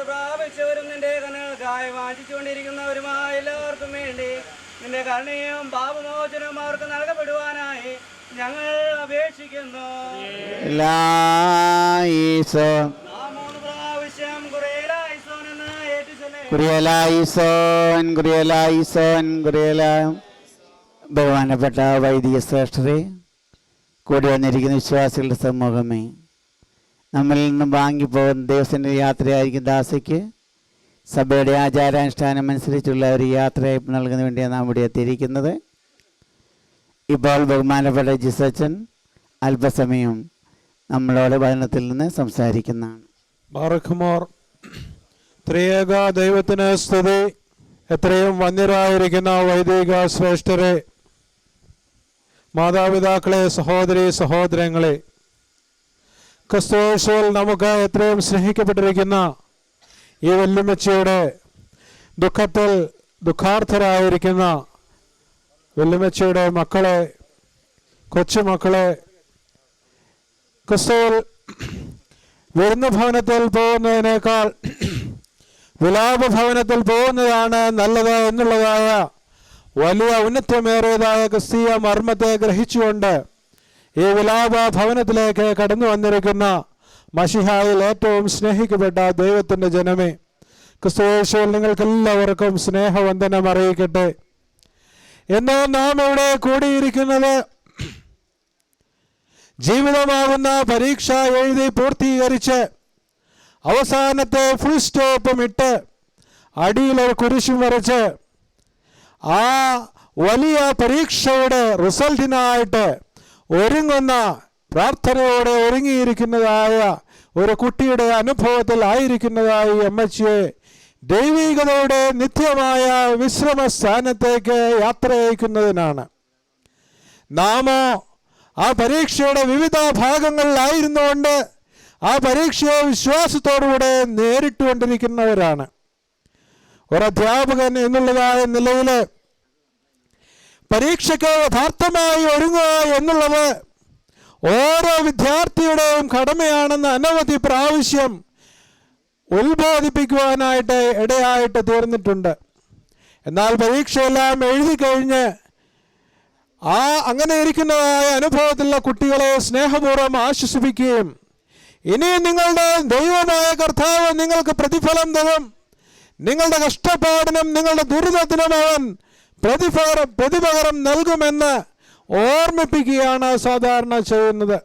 Speaker 11: പ്രാപിച്ചവരും നിന്റെ കണ്ണുകൾക്കായി വാഞ്ചിച്ചുകൊണ്ടിരിക്കുന്നവരുമായ എല്ലാവർക്കും വേണ്ടി നിന്റെ കരുണയും പാപമോചനവും അവർക്ക് നൽകപ്പെടുവാനായി ഞങ്ങൾ അപേക്ഷിക്കുന്നു. 3 പ്രാവശ്യം കുറിയലായിസോൻ എന്ന്
Speaker 9: ഏറ്റുചൊല്ലേണം. ബഹുമാനപ്പെട്ട വൈദിക ശ്രേഷ്ഠരെ, കൂടി വന്നിരിക്കുന്ന വിശ്വാസികളുടെ സമൂഹമേ, നമ്മളിൽ നിന്നും വാങ്ങിപ്പോകുന്ന ദിവസത്തിൻ്റെ യാത്രയായിരിക്കും ദാസയ്ക്ക് സഭയുടെ ആചാരാനുഷ്ഠാനം അനുസരിച്ചുള്ള ഒരു യാത്രയയപ്പ് നൽകുന്നതിന് വേണ്ടിയാണ് നാം ഇവിടെ എത്തിയിരിക്കുന്നത്. ഇപ്പോൾ ബഹുമാനപ്പെട്ട ജിസച്ചൻ അല്പസമയം നമ്മളോട് വചനത്തിൽ നിന്ന് സംസാരിക്കുന്നതാണ്.
Speaker 10: ബാറക്കുമോർ, ത്രിയേക ദൈവത്തിന് സ്തുതി. എത്രയും വന്യരായിരിക്കുന്ന വൈദിക ശ്രേഷ്ഠരെ, മാതാപിതാക്കളെ, സഹോദരി സഹോദരങ്ങളെ, ക്രിസ്തുയേശുവിൽ നമുക്ക് എത്രയും സ്നേഹിക്കപ്പെട്ടിരിക്കുന്ന ഈ വല്യമ്മച്ചിയുടെ ദുഃഖത്തിൽ ദുഃഖാർത്ഥരായിരിക്കുന്ന വല്യമ്മച്ചിയുടെ മക്കളെ, കൊച്ചുമക്കളെ, ക്രിസ്തുവിൽ വിരുന്ന് ഭവനത്തിൽ പോകുന്നതിനേക്കാൾ വിലാപഭവനത്തിൽ പോകുന്നതാണ് നല്ലത് എന്നുള്ളതായ വലിയ ഔന്നത്യമേറിയതായ ക്രിസ്തീയ മർമ്മത്തെ ഗ്രഹിച്ചുകൊണ്ട് ഈ വിലാപ ഭവനത്തിലേക്ക് കടന്നു വന്നിരിക്കുന്ന മശിഹായിൽ ഏറ്റവും സ്നേഹിക്കപ്പെട്ട ദൈവത്തിൻ്റെ ജനമേ, ക്രിസ്തുയേശുവിൽ നിങ്ങൾക്കെല്ലാവർക്കും സ്നേഹവന്ദനം അറിയിക്കട്ടെ. എന്നാൽ നാം ഇവിടെ കൂടിയിരിക്കുന്നത് ജീവിതമാകുന്ന പരീക്ഷ എഴുതി പൂർത്തീകരിച്ച് അവസാനത്തെ ഫുൾ സ്റ്റോപ്പും ഇട്ട് അടിയിലൊരു കുരിശും വരച്ച് ആ വലിയ പരീക്ഷയുടെ റിസൾട്ടിനായിട്ട് ഒരുങ്ങുന്ന പ്രാർത്ഥനയോടെ ഒരുങ്ങിയിരിക്കുന്നതായ ഒരു കുട്ടിയുടെ അനുഭവത്തിൽ ആയിരിക്കുന്നതായി അമ്മച്ചിയെ ദൈവികതയുടെ നിത്യമായ വിശ്രമ സ്ഥാനത്തേക്ക് യാത്ര അയക്കുന്നതിനാണ്. നാമോ ആ പരീക്ഷയുടെ വിവിധ ഭാഗങ്ങളിലായിരുന്നുകൊണ്ട് ആ പരീക്ഷയെ വിശ്വാസത്തോടുകൂടെ നേരിട്ടുകൊണ്ടിരിക്കുന്നവരാണ്. ഒരു അധ്യാപകൻ എന്നുള്ളതായ നിലയിൽ പരീക്ഷയ്ക്ക് യഥാർത്ഥമായി ഒരുങ്ങുക എന്നുള്ളത് ഓരോ വിദ്യാർത്ഥിയുടെയും കടമയാണെന്ന് അനവധി പ്രാവശ്യം ഉത്ബോധിപ്പിക്കുവാനായിട്ട് ഇടയായിട്ട് തീർന്നിട്ടുണ്ട്. എന്നാൽ പരീക്ഷയെല്ലാം എഴുതി കഴിഞ്ഞ് അങ്ങനെ ഇരിക്കുന്നതായ അനുഭവത്തിലുള്ള കുട്ടികളെ സ്നേഹപൂർവ്വം ആശ്വസിപ്പിക്കുകയും ഇനിയും നിങ്ങളുടെ ദൈവമായ കർത്താവ് നിങ്ങൾക്ക് പ്രതിഫലം തരും, നിങ്ങളുടെ കഷ്ടപ്പാടിനും നിങ്ങളുടെ ദുരിതത്തിനും അവൻ പ്രതിപകരം നൽകുമെന്ന് ഓർമ്മിപ്പിക്കുകയാണ് സാധാരണ ചെയ്യുന്നത്.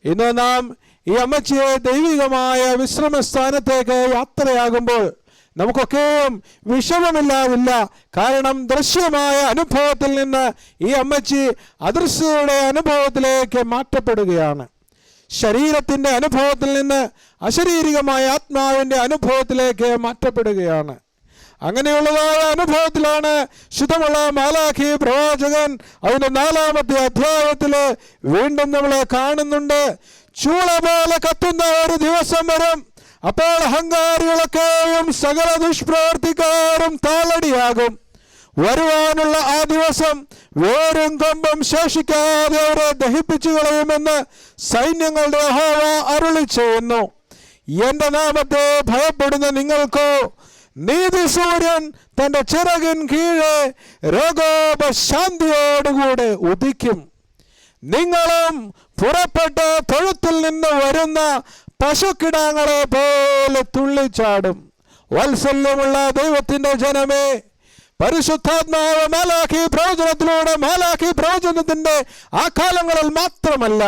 Speaker 10: ഇന്ന് നാം ഈ അമ്മച്ചിയെ ദൈവികമായ വിശ്രമസ്ഥാനത്തേക്ക് യാത്രയാകുമ്പോൾ നമുക്കൊക്കെയും വിഷമമില്ലാതില്ല. കാരണം ദൃശ്യമായ അനുഭവത്തിൽ നിന്ന് ഈ അമ്മച്ചി അദൃശ്യയുടെ അനുഭവത്തിലേക്ക് മാറ്റപ്പെടുകയാണ്. ശരീരത്തിൻ്റെ അനുഭവത്തിൽ നിന്ന് അശരീരികമായ ആത്മാവിൻ്റെ അനുഭവത്തിലേക്ക് മാറ്റപ്പെടുകയാണ്. അങ്ങനെയുള്ളതായ അനുഭവത്തിലാണ് ശുദ്ധമുള്ള മാലാഖി പ്രവാചകൻ അതിൻ്റെ 4-ാമത്തെ അധ്യായത്തിൽ വീണ്ടും നമ്മളെ കാണുന്നുണ്ട്. ചൂള പോലെ കത്തുന്ന ഒരു ദിവസം വരും, അപ്പോൾ അഹങ്കാരികളൊക്കെയും സകല ദുഷ്പ്രവർത്തിക്കാരും താളടിയാകും. വരുവാനുള്ള ആ ദിവസം വേരും കൊമ്പും ശേഷിക്കാതെ അവരെ ദഹിപ്പിച്ചു കളയുമെന്ന് സൈന്യങ്ങളുടെ യഹോവ അരുളി ചെയ്യുന്നു. എൻ്റെ നാമത്തെ ഭയപ്പെടുന്ന നിങ്ങൾക്കോ നീതി സൂര്യൻ തൻ്റെ ചിറകിൻ കീഴെ രോഗോപശാന്തിയോടുകൂടെ ഉദിക്കും. നിങ്ങളും പുറപ്പെട്ട് തൊഴുത്തിൽ നിന്ന് വരുന്ന പശുക്കിടാങ്ങളെ പോലെ തുള്ളിച്ചാടും. വാത്സല്യമുള്ള ദൈവത്തിൻ്റെ ജനമേ, പരിശുദ്ധാത്മാവ് മാലാഖി പ്രവചനത്തിൻ്റെ ആ കാലങ്ങളിൽ മാത്രമല്ല,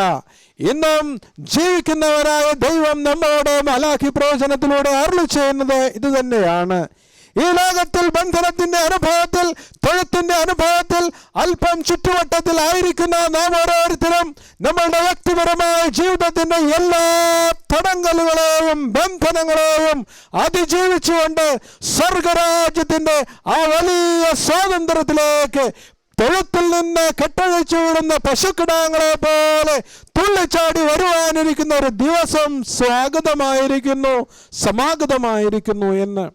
Speaker 10: ഇന്നും ജീവിക്കുന്നവരായ ദൈവം നമ്മോട് മാലാഖി പ്രവചനത്തിലൂടെ അരുളി ചെയ്യുന്നത് ഇത് തന്നെയാണ്. ഈ ലോകത്തിൽ ബന്ധനത്തിന്റെ അനുഭവത്തിൽ, തൊഴുത്തിന്റെ അനുഭവത്തിൽ, അല്പം ചുറ്റുവട്ടത്തിൽ ആയിരിക്കുന്ന നാം ഓരോരുത്തരും നമ്മളുടെ വ്യക്തിപരമായ ജീവിതത്തിന്റെ എല്ലാ തടങ്കലുകളെയും ബന്ധനങ്ങളെയും അതിജീവിച്ചുകൊണ്ട് സ്വർഗരാജ്യത്തിന്റെ ആ വലിയ സ്വാതന്ത്ര്യത്തിലേക്ക് തൊഴുത്തിൽ നിന്ന് കെട്ടഴിച്ചു വിടുന്ന പശുക്കിടാങ്ങളെ പോലെ തുള്ളിച്ചാടി വരുവാനിരിക്കുന്ന ഒരു ദിവസം സ്വാഗതമായിരിക്കുന്നു, സമാഗതമായിരിക്കുന്നു എന്ന്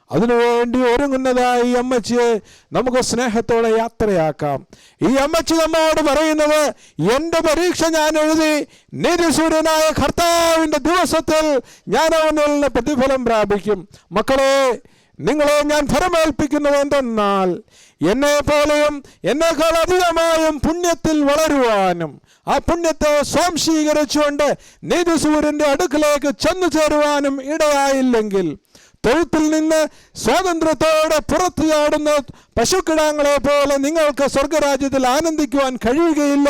Speaker 10: അതിനുവേണ്ടി ഒരുങ്ങുന്നതായി ഈ അമ്മച്ചിയെ നമുക്ക് സ്നേഹത്തോടെ യാത്രയാക്കാം. ഈ അമ്മച്ചി നമ്മോട് പറയുന്നത്, എൻ്റെ പരീക്ഷ ഞാൻ എഴുതി, നീതിസൂര്യനായ കർത്താവിൻ്റെ ദിവസത്തിൽ ഞാൻ അവനിൽ നിന്ന് പ്രതിഫലം പ്രാപിക്കും. മക്കളെ, നിങ്ങളെ ഞാൻ ഫലമേൽപ്പിക്കുന്നത് എന്തെന്നാൽ, എന്നെ പോലെയും എന്നേക്കാൾ അധികമായും പുണ്യത്തിൽ വളരുവാനും ആ പുണ്യത്തെ സ്വാംശീകരിച്ചുകൊണ്ട് നീതിസൂര്യൻ്റെ അടുക്കിലേക്ക് ചെന്നു ചേരുവാനും ഇടയായില്ലെങ്കിൽ, തൊഴുത്തിൽ നിന്ന് സ്വാതന്ത്ര്യത്തോടെ പുറത്തു ചാടുന്ന പശുക്കിടാങ്ങളെ പോലെ നിങ്ങൾക്ക് സ്വർഗരാജ്യത്തിൽ ആനന്ദിക്കുവാൻ കഴിയുകയില്ല.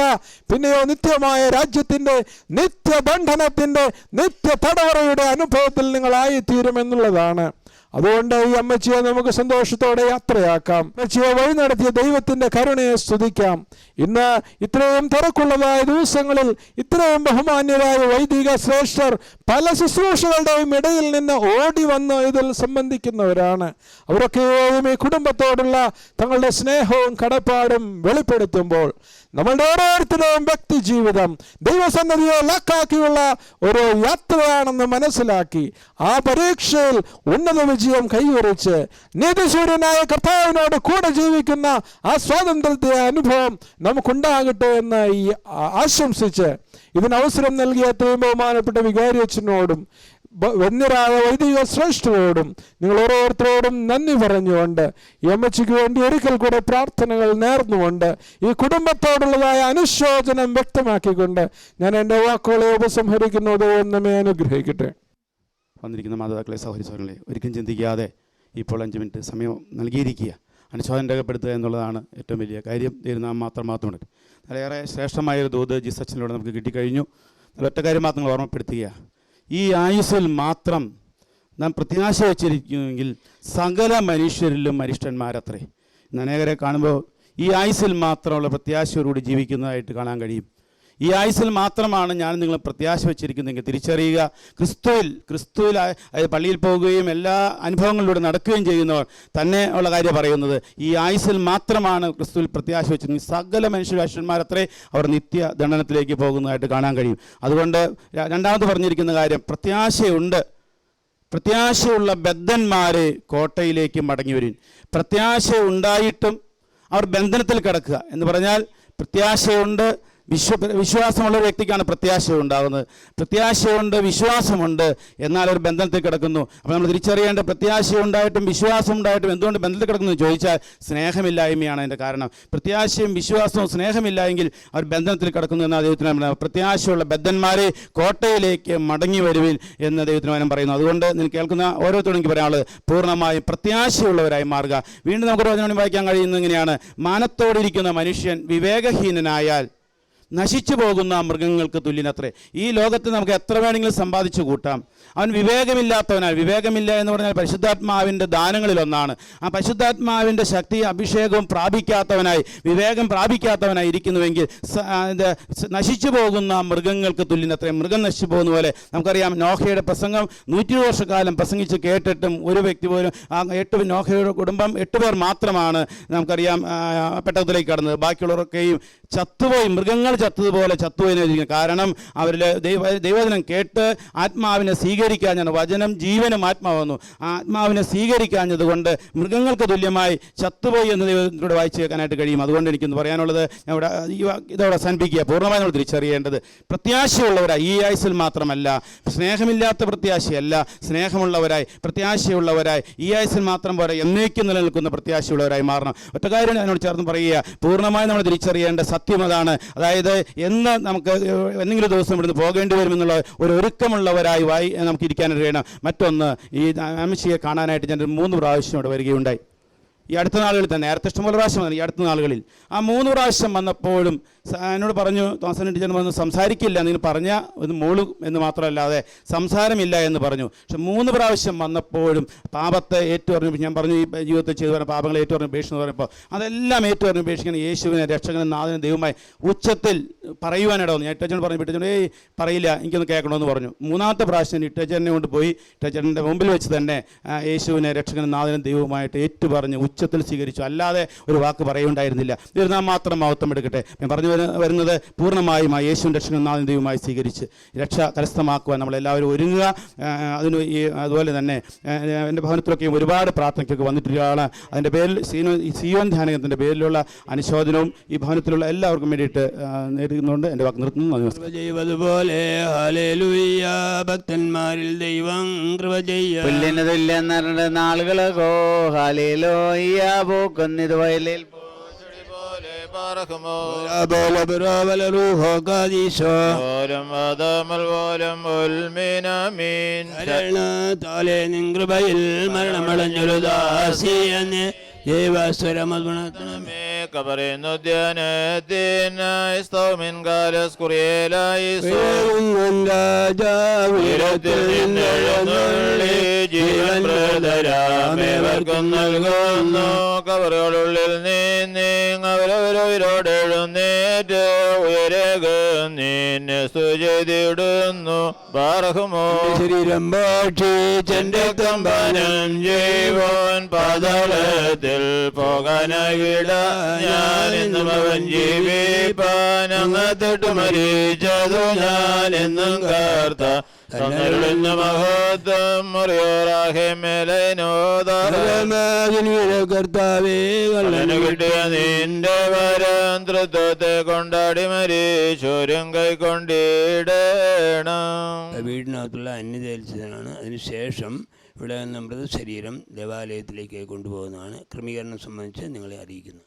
Speaker 10: പിന്നെയോ നിത്യമായ രാജ്യത്തിൻ്റെ, നിത്യബന്ധനത്തിൻ്റെ, നിത്യ തടവറയുടെ അനുഭവത്തിൽ നിങ്ങളായിത്തീരുമെന്നുള്ളതാണ്. അതുകൊണ്ട് ഈ അമ്മച്ചിയെ നമുക്ക് സന്തോഷത്തോടെ യാത്രയാക്കാം. അമ്മച്ചിയെ വഴി നടത്തിയ ദൈവത്തിൻ്റെ കരുണയെ സ്തുതിക്കാം. ഇന്ന് ഇത്രയും തിരക്കുള്ളതായ ദിവസങ്ങളിൽ ഇത്രയും ബഹുമാന്യരായ വൈദിക ശ്രേഷ്ഠർ പല ശുശ്രൂഷകളുടെയും ഇടയിൽ നിന്ന് ഓടി വന്ന് ഇതിൽ സംബന്ധിക്കുന്നവരാണ്. അവരൊക്കെയും ഈ കുടുംബത്തോടുള്ള തങ്ങളുടെ സ്നേഹവും കടപ്പാടും വെളിപ്പെടുത്തുമ്പോൾ നമ്മളുടെ ഓരോരുത്തരുടെയും വ്യക്തി ജീവിതം ദൈവസന്നിധിയെ ലാക്കാക്കിയുള്ള ഒരു യാത്രയാണെന്ന് മനസ്സിലാക്കി ആ പരീക്ഷയിൽ ഉന്നത വിജയം കൈവരിച്ച് നീതിസൂര്യനായ കർത്താവിനോട് കൂടെ ജീവിക്കുന്ന ആ സ്വാതന്ത്ര്യത്തെ അനുഭവം നമുക്കുണ്ടാകട്ടെ എന്ന് ഈ ആശംസിച്ച് ഇതിന് അവസരം നൽകിയ അത്രയും ബഹുമാനപ്പെട്ട വികാരി അച്ഛനോടും വന്യരായ വൈദിക ശ്രേഷ്ഠരോടും നിങ്ങൾ ഓരോരുത്തരോടും നന്ദി പറഞ്ഞുകൊണ്ട് ഈ അമ്മച്ചിക്ക് വേണ്ടി ഒരിക്കൽ കൂടെ പ്രാർത്ഥനകൾ നേർന്നുകൊണ്ട് ഈ കുടുംബത്തോടുള്ളതായ അനുശോചനം വ്യക്തമാക്കിക്കൊണ്ട് ഞാൻ എൻ്റെ വാക്കുകളെ ഉപസംഹരിക്കുന്നത് നമ്മെ അനുഗ്രഹിക്കട്ടെ.
Speaker 13: വന്നിരിക്കുന്ന മാതാക്കളെ, സഹോദരങ്ങളെ, ഒരിക്കലും ചിന്തിക്കാതെ ഇപ്പോൾ 5 മിനിറ്റ് സമയം നൽകിയിരിക്കുക. അനുശോചനം രേഖപ്പെടുത്തുക എന്നുള്ളതാണ് ഏറ്റവും വലിയ കാര്യം. നാം മാത്രമുണ്ട്. വളരെയേറെ ശ്രേഷ്ഠമായൊരു ദൂത് ജിസച്ചനിലൂടെ നമുക്ക് കിട്ടിക്കഴിഞ്ഞു. ഒറ്റ കാര്യം മാത്രം ഓർമ്മപ്പെടുത്തുക, ഈ ആയുസ്സിൽ മാത്രം നാം പ്രത്യാശ വച്ചിരിക്കുമെങ്കിൽ സകല മനുഷ്യരിലും അരിഷ്ടന്മാരത്രേ. ഇന്ന് അനേകരെ കാണുമ്പോൾ ഈ ആയുസ്സിൽ മാത്രമുള്ള പ്രത്യാശയോടുകൂടി ജീവിക്കുന്നതായിട്ട് കാണാൻ കഴിയും. ഈ ആയുസ്സിൽ മാത്രമാണ് ഞാൻ നിങ്ങൾ പ്രത്യാശ വച്ചിരിക്കുന്നതെങ്കിൽ തിരിച്ചറിയുക. ക്രിസ്തുവിൽ പള്ളിയിൽ പോവുകയും എല്ലാ അനുഭവങ്ങളിലൂടെ നടക്കുകയും ചെയ്യുന്നവർ തന്നെ ഉള്ള കാര്യം പറയുന്നത്, ഈ ആയുസ്സിൽ മാത്രമാണ് ക്രിസ്തുവിൽ പ്രത്യാശ വെച്ചിരുന്നത്. സകല മനുഷ്യരാഷ്ട്രന്മാരത്രേ അവർ നിത്യ ദണ്ഡനത്തിലേക്ക് പോകുന്നതായിട്ട് കാണാൻ കഴിയും. അതുകൊണ്ട് രണ്ടാമത് പറഞ്ഞിരിക്കുന്ന കാര്യം, പ്രത്യാശയുള്ള ബദ്ധന്മാരെ കോട്ടയിലേക്ക് മടങ്ങി വരും. പ്രത്യാശ ഉണ്ടായിട്ടും അവർ ബന്ധനത്തിൽ കിടക്കുക എന്ന് പറഞ്ഞാൽ, പ്രത്യാശയുണ്ട്, വിശ്വാസമുള്ള ഒരു വ്യക്തിക്കാണ് പ്രത്യാശ ഉണ്ടാകുന്നത്. പ്രത്യാശയുണ്ട്, വിശ്വാസമുണ്ട്, എന്നാൽ ഒരു ബന്ധനത്തിൽ കിടക്കുന്നു. അപ്പോൾ നമ്മൾ തിരിച്ചറിയേണ്ട, പ്രത്യാശ ഉണ്ടായിട്ടും വിശ്വാസം ഉണ്ടായിട്ടും എന്തുകൊണ്ട് ബന്ധത്തിൽ കിടക്കുന്നു എന്ന് ചോദിച്ചാൽ സ്നേഹമില്ലായ്മയാണ് അതിൻ്റെ കാരണം. പ്രത്യാശയും വിശ്വാസവും സ്നേഹമില്ലായെങ്കിൽ അവർ ബന്ധനത്തിൽ കിടക്കുന്നു എന്ന ദൈവത്തിന് പ്രത്യാശയുള്ള ബദ്ധന്മാരെ കോട്ടയിലേക്ക് മടങ്ങി വരുവിൻ എന്ന് ദൈവത്തിന് പറയുന്നു. അതുകൊണ്ട് നിങ്ങൾക്ക് കേൾക്കുന്ന ഓരോരുത്തരും എനിക്ക് പറയാനുള്ളത്, പൂർണ്ണമായും പ്രത്യാശയുള്ളവരായി മാറുക. വീണ്ടും നമുക്ക് വചനം വായിക്കാൻ കഴിയുന്നത് ഇങ്ങനെയാണ്: മാനത്തോടിരിക്കുന്ന മനുഷ്യൻ വിവേകഹീനനായാൽ നശിച്ചു പോകുന്ന മൃഗങ്ങൾക്ക് തുല്യനത്രേ. ഈ ലോകത്ത് നമുക്ക് എത്ര വേണമെങ്കിലും സമ്പാദിച്ചു കൂട്ടാം. അവൻ വിവേകമില്ലാത്തവനാണ്. വിവേകമില്ല എന്ന് പറഞ്ഞാൽ പരിശുദ്ധാത്മാവിൻ്റെ ദാനങ്ങളിലൊന്നാണ്. ആ പരിശുദ്ധാത്മാവിൻ്റെ ശക്തി അഭിഷേകവും പ്രാപിക്കാത്തവനായി, വിവേകം പ്രാപിക്കാത്തവനായി ഇരിക്കുന്നുവെങ്കിൽ നശിച്ചു പോകുന്ന മൃഗങ്ങൾക്ക് തുല്യനത്രേ. മൃഗം നശിച്ചു പോകുന്ന പോലെ നമുക്കറിയാം. നോഹയുടെ പ്രസംഗം 120 വർഷക്കാലം പ്രസംഗിച്ച് കേട്ടിട്ടും ഒരു വ്യക്തി പോലും, നോഹയുടെ കുടുംബം 8 പേർ മാത്രമാണ് നമുക്കറിയാം പെട്ടകത്തിലേക്ക് കടന്നത്. ബാക്കിയുള്ളവരൊക്കെയും ചത്തുപോയി, മൃഗങ്ങൾ ചത്തതുപോലെ ചത്തുപോയി. കാരണം അവരിൽ ദൈവവചനം കേട്ട് ആത്മാവിനെ സ്വീകരിക്കാഞ്ഞത്, വചനം ജീവനും ആത്മാവെന്നു, ആത്മാവിനെ സ്വീകരിക്കാഞ്ഞത് കൊണ്ട് മൃഗങ്ങൾക്ക് തുല്യമായി ചത്തുപോയി എന്ന് ദൈവത്തിലൂടെ വായിച്ചു കേൾക്കാനായിട്ട് കഴിയും. അതുകൊണ്ട് എനിക്കൊന്ന് പറയാനുള്ളത്, ഇതോടെ അവസാനിപ്പിക്കുക. പൂർണ്ണമായി നമ്മൾ തിരിച്ചറിയേണ്ടത് പ്രത്യാശയുള്ളവരായി, ഈ ആയുസിൽ മാത്രമല്ല, സ്നേഹമില്ലാത്ത പ്രത്യാശയല്ല, സ്നേഹമുള്ളവരായി പ്രത്യാശയുള്ളവരായി ഈ ആയുസിൽ മാത്രം പോരാ, എന്നേക്കും നിലനിൽക്കുന്ന പ്രത്യാശയുള്ളവരായി മാറണം. ഒറ്റ കാര്യം അതിനോട് ചേർന്ന് പറയുക, പൂർണ്ണമായി നമ്മൾ തിരിച്ചറിയേണ്ട സത്യം അതാണ്. അതായത് എന്ന് നമുക്ക് എന്തെങ്കിലും ദിവസം ഇവിടുന്ന് പോകേണ്ടി വരുമെന്നുള്ള ഒരു ഒരുക്കമുള്ളവരായി നമുക്ക് ഇരിക്കാനായിട്ട് കഴിയണം. മറ്റൊന്ന്, ഈ അമിഷിയെ കാണാനായിട്ട് ഞാൻ 3 പ്രാവശ്യം ഇവിടെ വരികയുണ്ടായി. ഈ അടുത്ത നാളുകളിൽ തന്നെ, നേരത്തെ ഇഷ്ടംപോലെ പ്രാവശ്യം വന്നു. ഈ അടുത്ത നാളുകളിൽ ആ 3 പ്രാവശ്യം വന്നപ്പോഴും എന്നോട് പറഞ്ഞു, തോമസൻ ടീച്ചർ വന്ന് സംസാരിക്കില്ല, നിങ്ങൾ പറഞ്ഞ ഒന്ന് മോള് എന്ന് മാത്രമല്ലാതെ സംസാരമില്ല എന്ന് പറഞ്ഞു. പക്ഷെ 3 പ്രാവശ്യം വന്നപ്പോഴും പാപത്തെ ഏറ്റുപറഞ്ഞു. ഞാൻ പറഞ്ഞു, ഈ ജീവിതത്തിൽ ചെയ്തു പറഞ്ഞ പാപങ്ങളെ ഏറ്റുപറഞ്ഞു ഉപേക്ഷിച്ചു പറഞ്ഞപ്പോൾ അതെല്ലാം ഏറ്റുപറഞ്ഞു ഉപേക്ഷിക്കണം, യേശുവിനെ രക്ഷകനും നാഥനും ദൈവമായി ഉച്ചത്തിൽ പറയുവാനിടവന്നു. ഞാൻ ഇട്ടച്ചനോട് പറഞ്ഞു, ഇട്ടച്ചനോട് പറയില്ല, എനിക്കൊന്ന് കേൾക്കണമെന്ന് പറഞ്ഞു. 3ാമത്തെ പ്രാവശ്യം ഇട്ടച്ചനെ കൊണ്ട് പോയി ഇട്ടച്ചൻ്റെ മുമ്പിൽ വെച്ച് തന്നെ യേശുവിനെ രക്ഷകനും നാഥനും ദൈവമായിട്ട് ഏറ്റുപറഞ്ഞ് ഉച്ചത്തിൽ സ്വീകരിച്ചു. അല്ലാതെ ഒരു വാക്ക് പറയുണ്ടായിരുന്നില്ല. ഇരുന്നാൽ മാത്രം മഹത്വം എടുക്കട്ടെ. ഞാൻ പറഞ്ഞു വരുന്നത്, പൂർണ്ണമായും ആ യേശുവിൻ്റെ രക്ഷകനാഥനും ദൈവമായി സ്വീകരിച്ച് രക്ഷ കരസ്ഥമാക്കുവാൻ നമ്മളെല്ലാവരും ഒരുങ്ങുക. അതിന് അതുപോലെ തന്നെ എൻ്റെ ഭവനത്തിലൊക്കെ ഒരുപാട് പ്രാർത്ഥനയ്ക്കൊക്കെ വന്നിട്ടുള്ളതാണ്. അതിൻ്റെ പേരിൽ സിയോൻ ധ്യാനത്തിൻ്റെ പേരിലുള്ള അനുശോചനവും ഈ ഭവനത്തിലുള്ള എല്ലാവർക്കും വേണ്ടിയിട്ട് നേരിടുന്നുണ്ട്. എൻ്റെ വാക്ക് നിർത്തുന്നു.
Speaker 8: ചെയ്വതുപോലെ ഭക്തന്മാരിൽ ദൈവം കൃപ
Speaker 9: ചെയ്യുന്ന നാളുകളോ ഹാലേലൂയ പൂക്കുന്നിത് വയലിൽ
Speaker 8: കൃപയിൽ മരണമടഞ്ഞൊരു ദാസിയെന്ന് ദേവസ്വരമേ
Speaker 4: കബറെന്നു ധ്യാനത്തിനായി സ്തോമിൻ കാലസ് കുറിയേലായി ജീവൻ പ്രദരാമേവർക്കും നൽകുന്നു. കബറുകളുള്ളിൽ അവരവരോട് എഴുന്നേറ്റ് ഉയരകം നിന്നെ സ്തുതിയിടുന്നു. ബാറഹുമോ
Speaker 8: ശരീരം ഭക്ഷിച്ചെന്റെ കമ്പാനം ജീവൻ പാതാളത്തിൽ പോകാനായി വിട ഞാനെന്നും അവൻ ജീവിപ്പാനങ്ങത്തിട്ട് മരിച്ചതു ഞാനെന്നും കാർത്ത തന്നരുളുന്ന മഹത്വം മുറിയോറാഹെ മേലനോദാർത്താവേ കിട്ടിയ നിന്റെ വരന്തൃത്വത്തെ കൊണ്ടാടി മരിച്ചോരും കൈക്കൊണ്ടിടണം. വീടിനകത്തുള്ള അന്യതേൽച്ചതാണ്. അതിനുശേഷം ഇവിടെ നിന്ന് മൃതശരീരം ദേവാലയത്തിലേക്ക് കൊണ്ടുപോകുന്നതാണ്. ക്രമീകരണം സംബന്ധിച്ച് നിങ്ങളെ അറിയിക്കുന്നു.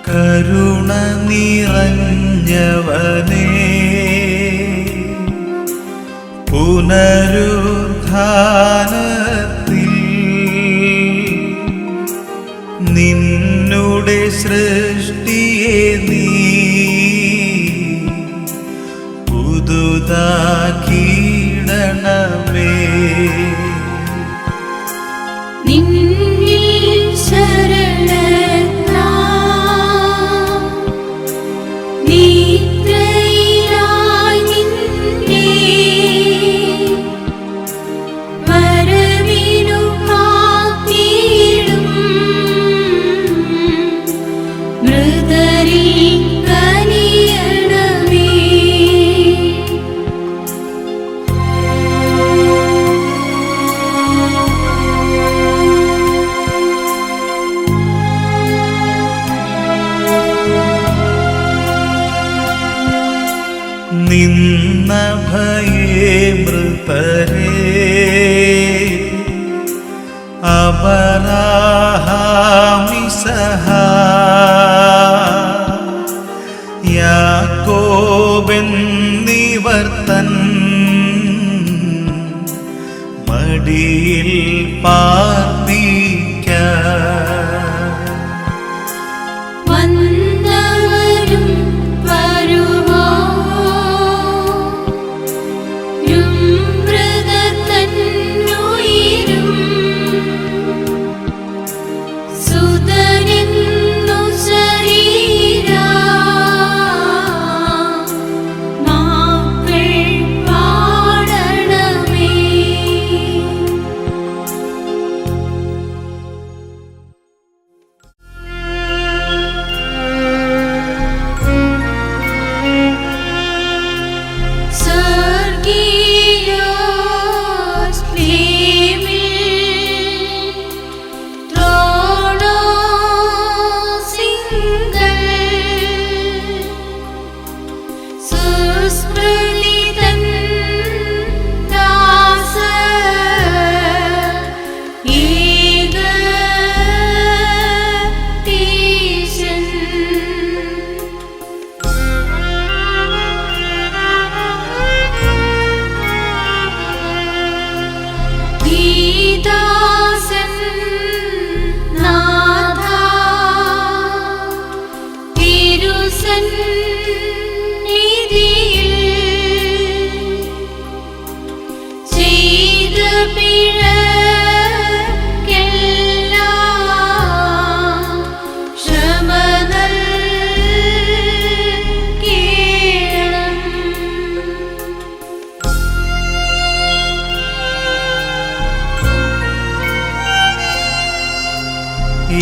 Speaker 1: കരുണ നിറഞ്ഞവനേ, പുനരുത്ഥാനത്തിൽ നിന്നുടെ സൃഷ്ടിയെ നീ പുതുതാക്കിയിടണമേ. നിന്ന ഭയേ മൃതരേ അബരാഹാമിസഹ യാക്കോബെന്നിവർത്തൻ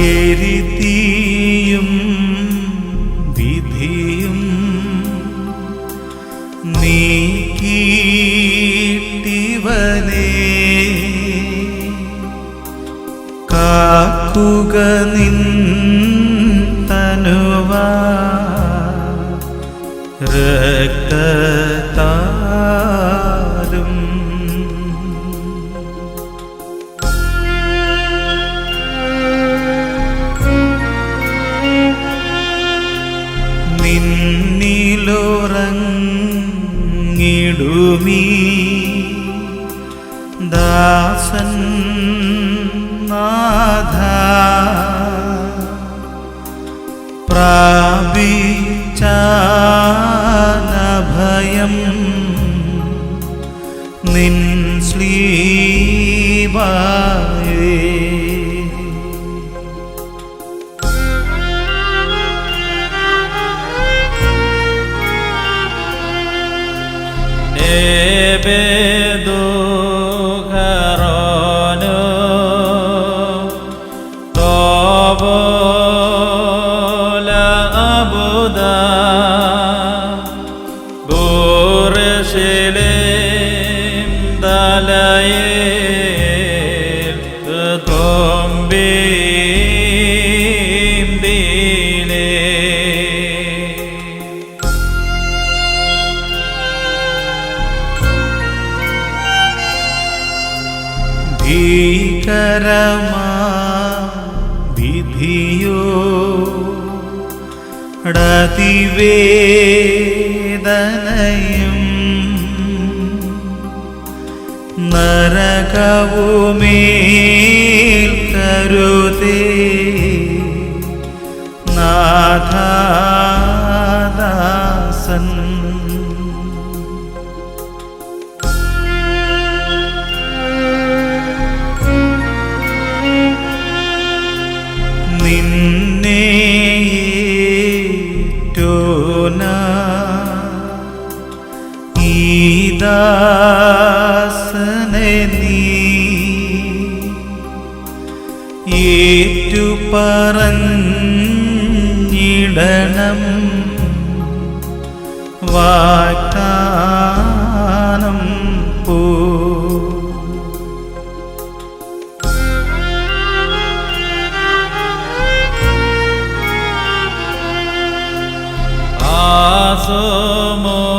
Speaker 1: എരിതീയും വിധിയും നീക്കിയിട്ടിവനെ കാക്കുക നിൻ തനുവാ രക്തത്താലും നിന്നിലുറങ്ങിടുമീ ദാസൻ നാഥ പ്രാപിച്ചാനഭയം നിൻ സ്ലീവായേ
Speaker 5: Ebedo Carono Tobo la Abuda Bureshilim Dalayel Tombim Dile ഭീകരമാ വിധിയോ അതിവേദനയും നരകവുമേൽ കരുതേ നാഥാദാസൻ ദാസനെ നീ ഏറ്റുപറഞ്ഞിടണം വാഗ്ദാനം പോ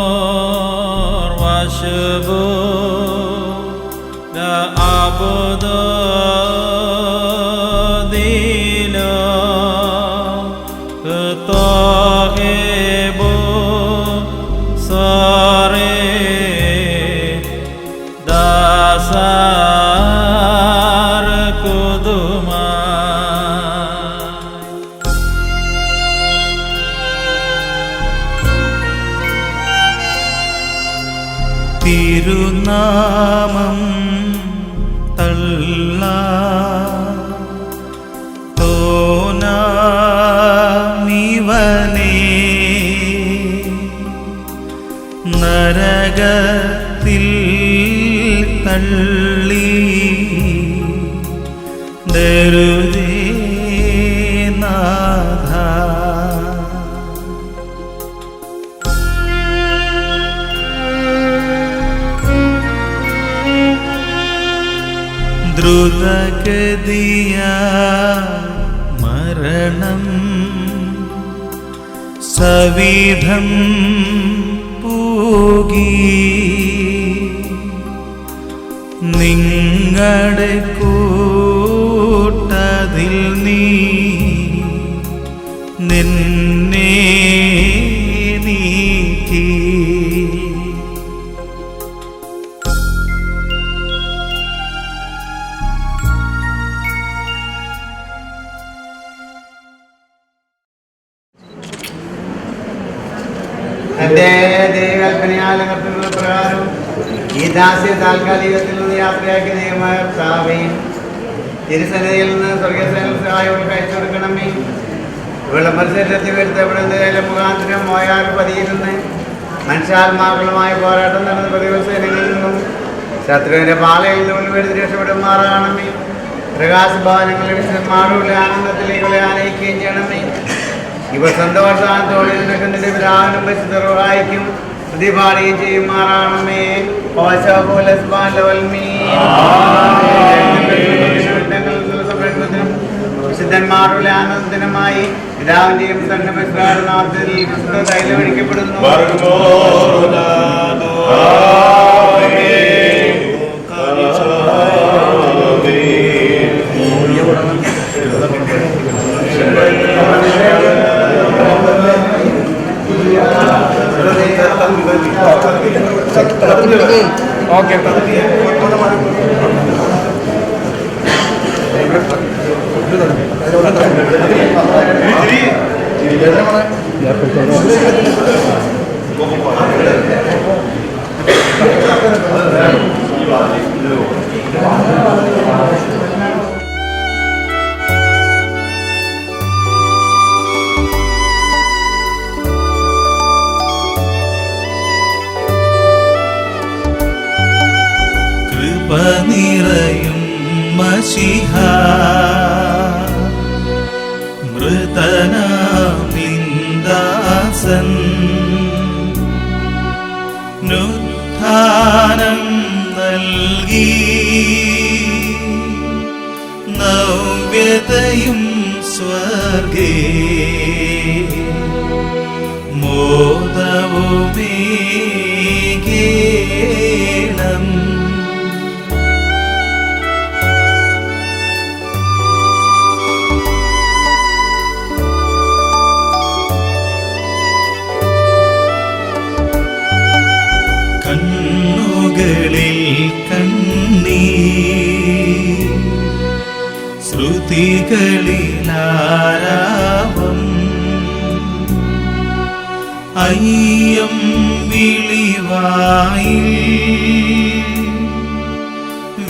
Speaker 5: Asomor washabu da abudo dilo ketohebu sore dasar kuduma തിരുനാമം തള്ള തോനാമിവനെ നരകത്തിൽ തള്ളി ദരുദേ നാഥ ദ്രുതഗതിയ മരണം സവിധം പൂകി നിങ്ങളുടെ കൂട്ടതിൽ നീ നിന്നെ നീക്കി
Speaker 9: തന്റെ ദൈവകൽപ്പനയാലുള്ള പ്രകാരം ഈ ദാസ്യ താൽക്കാലികത്തിൽ നിന്ന് യാത്രയാക്കി ദൈവമായ കർത്താവേയും തിരുസന്നിധിയിൽ നിന്ന് സ്വർഗസേന സഹായങ്ങൾക്ക് അയച്ചു കൊടുക്കണമേ. വിളംബരത്തിൽ വരുത്തപ്പെടുന്ന മുഖാന്തരം മോയാൽ പതിയിരുന്ന് മനുഷ്യാത്മാക്കളുമായി പോരാട്ടം നടന്ന പ്രതിവത്സരങ്ങളിൽ നിന്നും ശത്രുവിന്റെ പാളയിൽ നിന്ന് വരുത്തി രക്ഷപ്പെടുമാറാണമേ. പ്രകാശഭാനങ്ങളുടെ വിശുദ്ധന്മാരുടെ ആനന്ദത്തിലേക്കുള്ള ആനയിക്കുകയും ചെയ്യണമേ. ഇവർ സന്തോഷാനത്തോടെ നിന്റെ പിതാവിനും പരിശുദ്ധർവായിക്കും പ്രതിപാടുകയും ചെയ്യുമാറാണമേ. വിശുദ്ധന്മാരുടെ ആനന്ദത്തിനുമായി പിതാവിന്റെയും തന്റെ പരിശുദ്ധനാമത്തിൽ വിശുദ്ധ തൈലം ഒഴിക്കപ്പെടുന്നു.
Speaker 5: കൃപ നിറയും മശിഹാ മൃതനാം നിന്ദാസൻ നുത്ഥാനം നൽകി നവ്യതയും സ്വർഗേ മോദവുമേകേണം. കണ്ണുകളിൽ കണ്ണീർ ശ്രുതികളിലാരാവം അയ്യം വിളിവായിൽ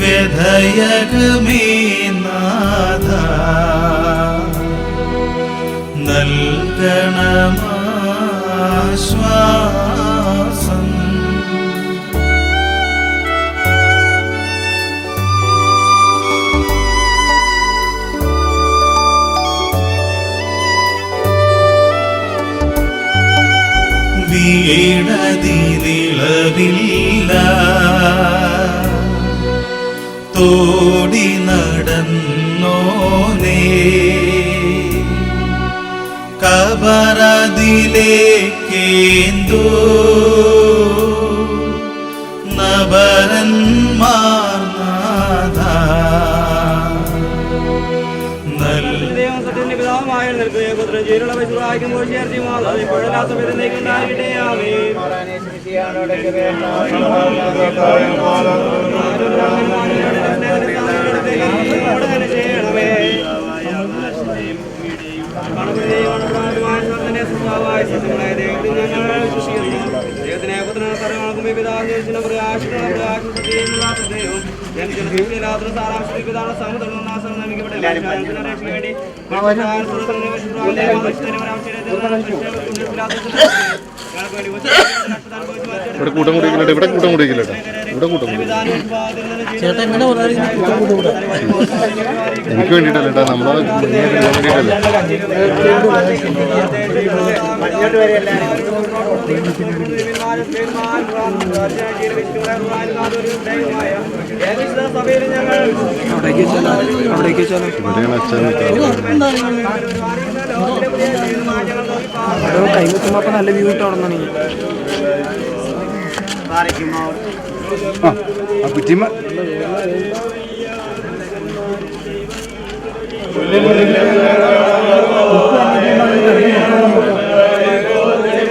Speaker 5: വ്യഥയകമേ നാഥ നൽകണമാശ്വാസം. വീണതിരിളവില്ല തോടി നടന്നോനേ കബറതിലേക്കേന്തോ നബരന്മാർ നാഥ
Speaker 14: ഇവിടെ കൂട്ടം കുടിക്കില്ല, ഇവിടെ കൂട്ടം കുടിക്കില്ല, ഇവിടെ കൂട്ടം കുടിക്കില്ല. എനിക്ക് വേണ്ടിയിട്ടല്ല കേട്ടോ, നമ്മളെ വേണ്ടിയിട്ടല്ലേ. ഇവിടെയാണ് അച്ഛൻ
Speaker 11: കൈമുത്തുമ്പോ അപ്പൊ നല്ല വ്യൂ കിട്ടണം.
Speaker 14: കുറ്റിമ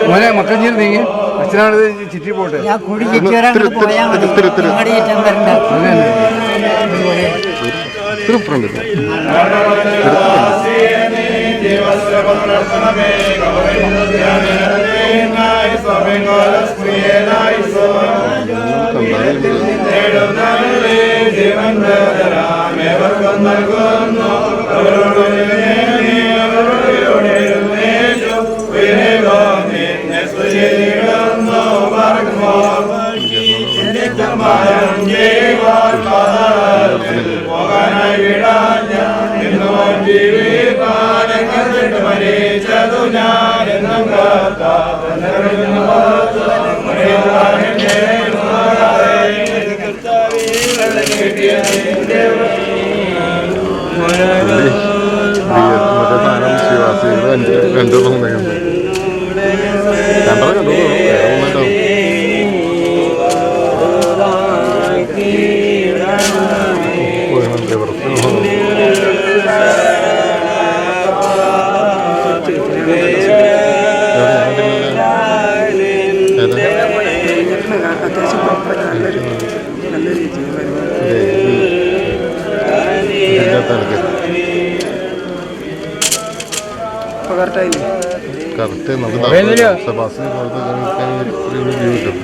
Speaker 14: മോനെ മക്കഞ്ചീർ നീങ്ങി അച്ഛനാണിത് ചിറ്റി പോട്ടെ. തിരുപ്പുറം
Speaker 3: പോകാനായി
Speaker 14: കറക്റ്റ് നമുക്ക് ബസ്സിൽ വ്യൂ കിട്ടും.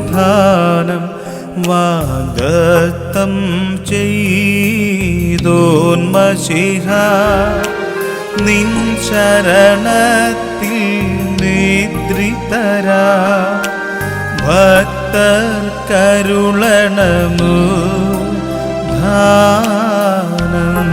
Speaker 1: ആദാമക്കൾക്കുദ്ധാനം വാഗ്ദത്തം ചെയ്തോന്മശിഹ നിൻ ശരണത്തിൽ നിദ്രിതരാ ഭക്തർക്കരുളണമു ധാനം.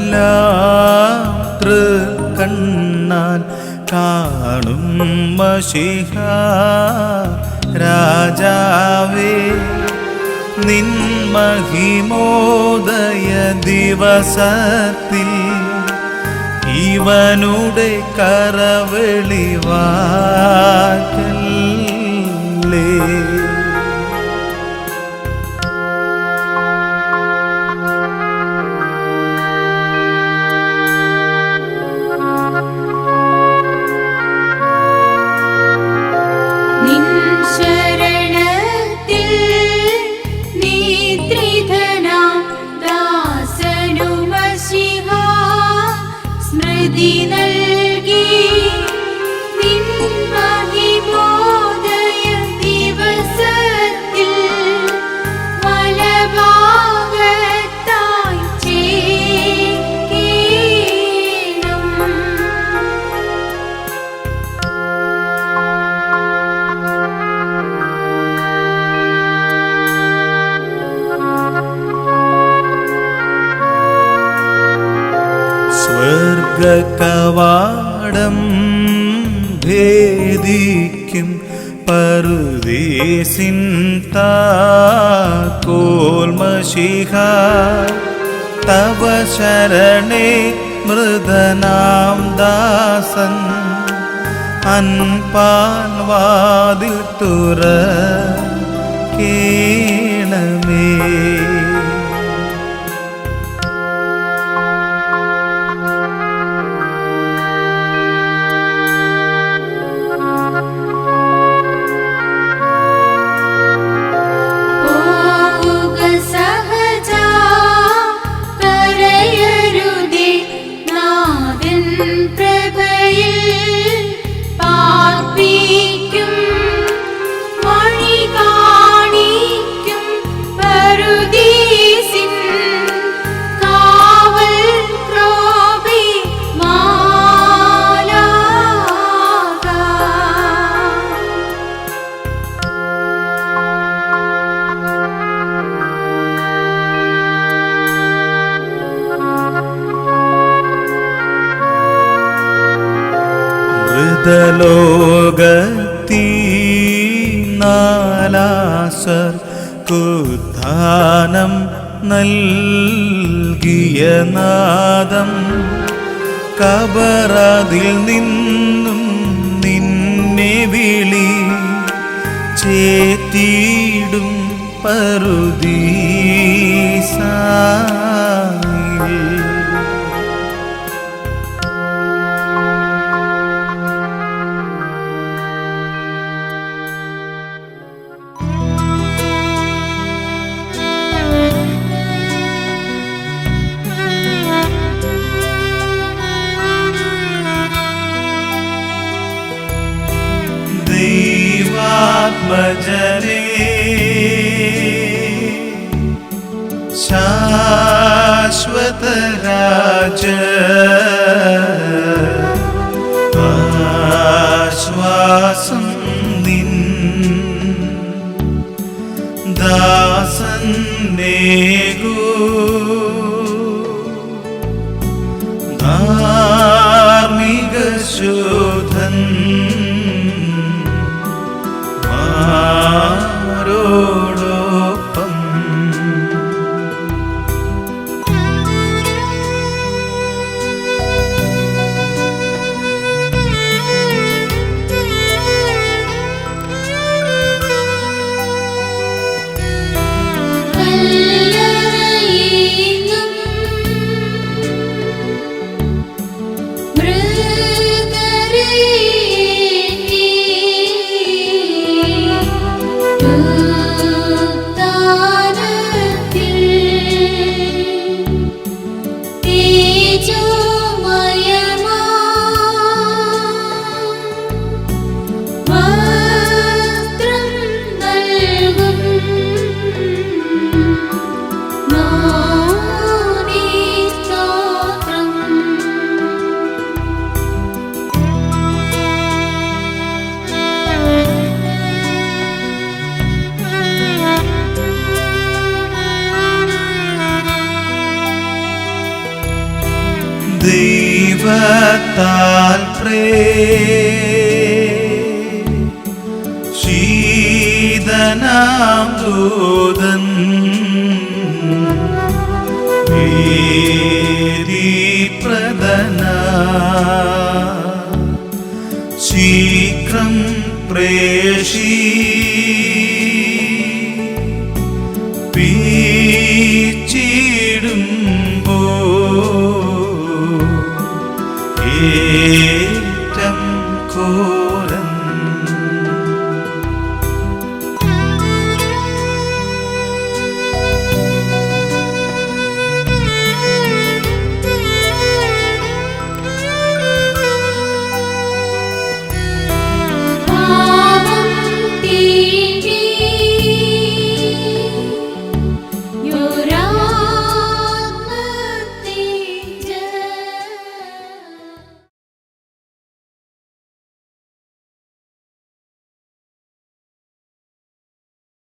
Speaker 1: വെളിവായെല്ലാം തൃക്കണ്ണാൻ കാണും മശിഹ രാജാവേ നിൻ മഹിമോദയ ദിവസത്തിൽ ഇവനുടെ കരവെളിവാക്കല്ലേ. സ്വർഗകവാടം ഭേദിക്കും പറുദീസിൻ താക്കോൽ മശിഹ തവ ശരണേ മൃദനാം ദാസൻ അൻപാൽ വാതിൽ തുറക്കേണമേ. ലോകത്തീനാലാസർ കുദ്ധാനം നൽകിയ നാദം കബറതിൽ നിന്നും നിന്നെ വിളി ചേറ്റിടും പറുദീസായിൽ. ദൈവാത്മജനേ ശാശ്വതരാജ ആശ്വാസം നിൻ ദാസന്നേകൂ ധാർമ്മിക ശോധൻ ആരോടൊപ്പം ദൈവത്താൽ ശീതനാം ദൂതൻ വേദീപ്രദന ശീഘ്രം പ്രേഷി പീച്ചിടുമ്പോ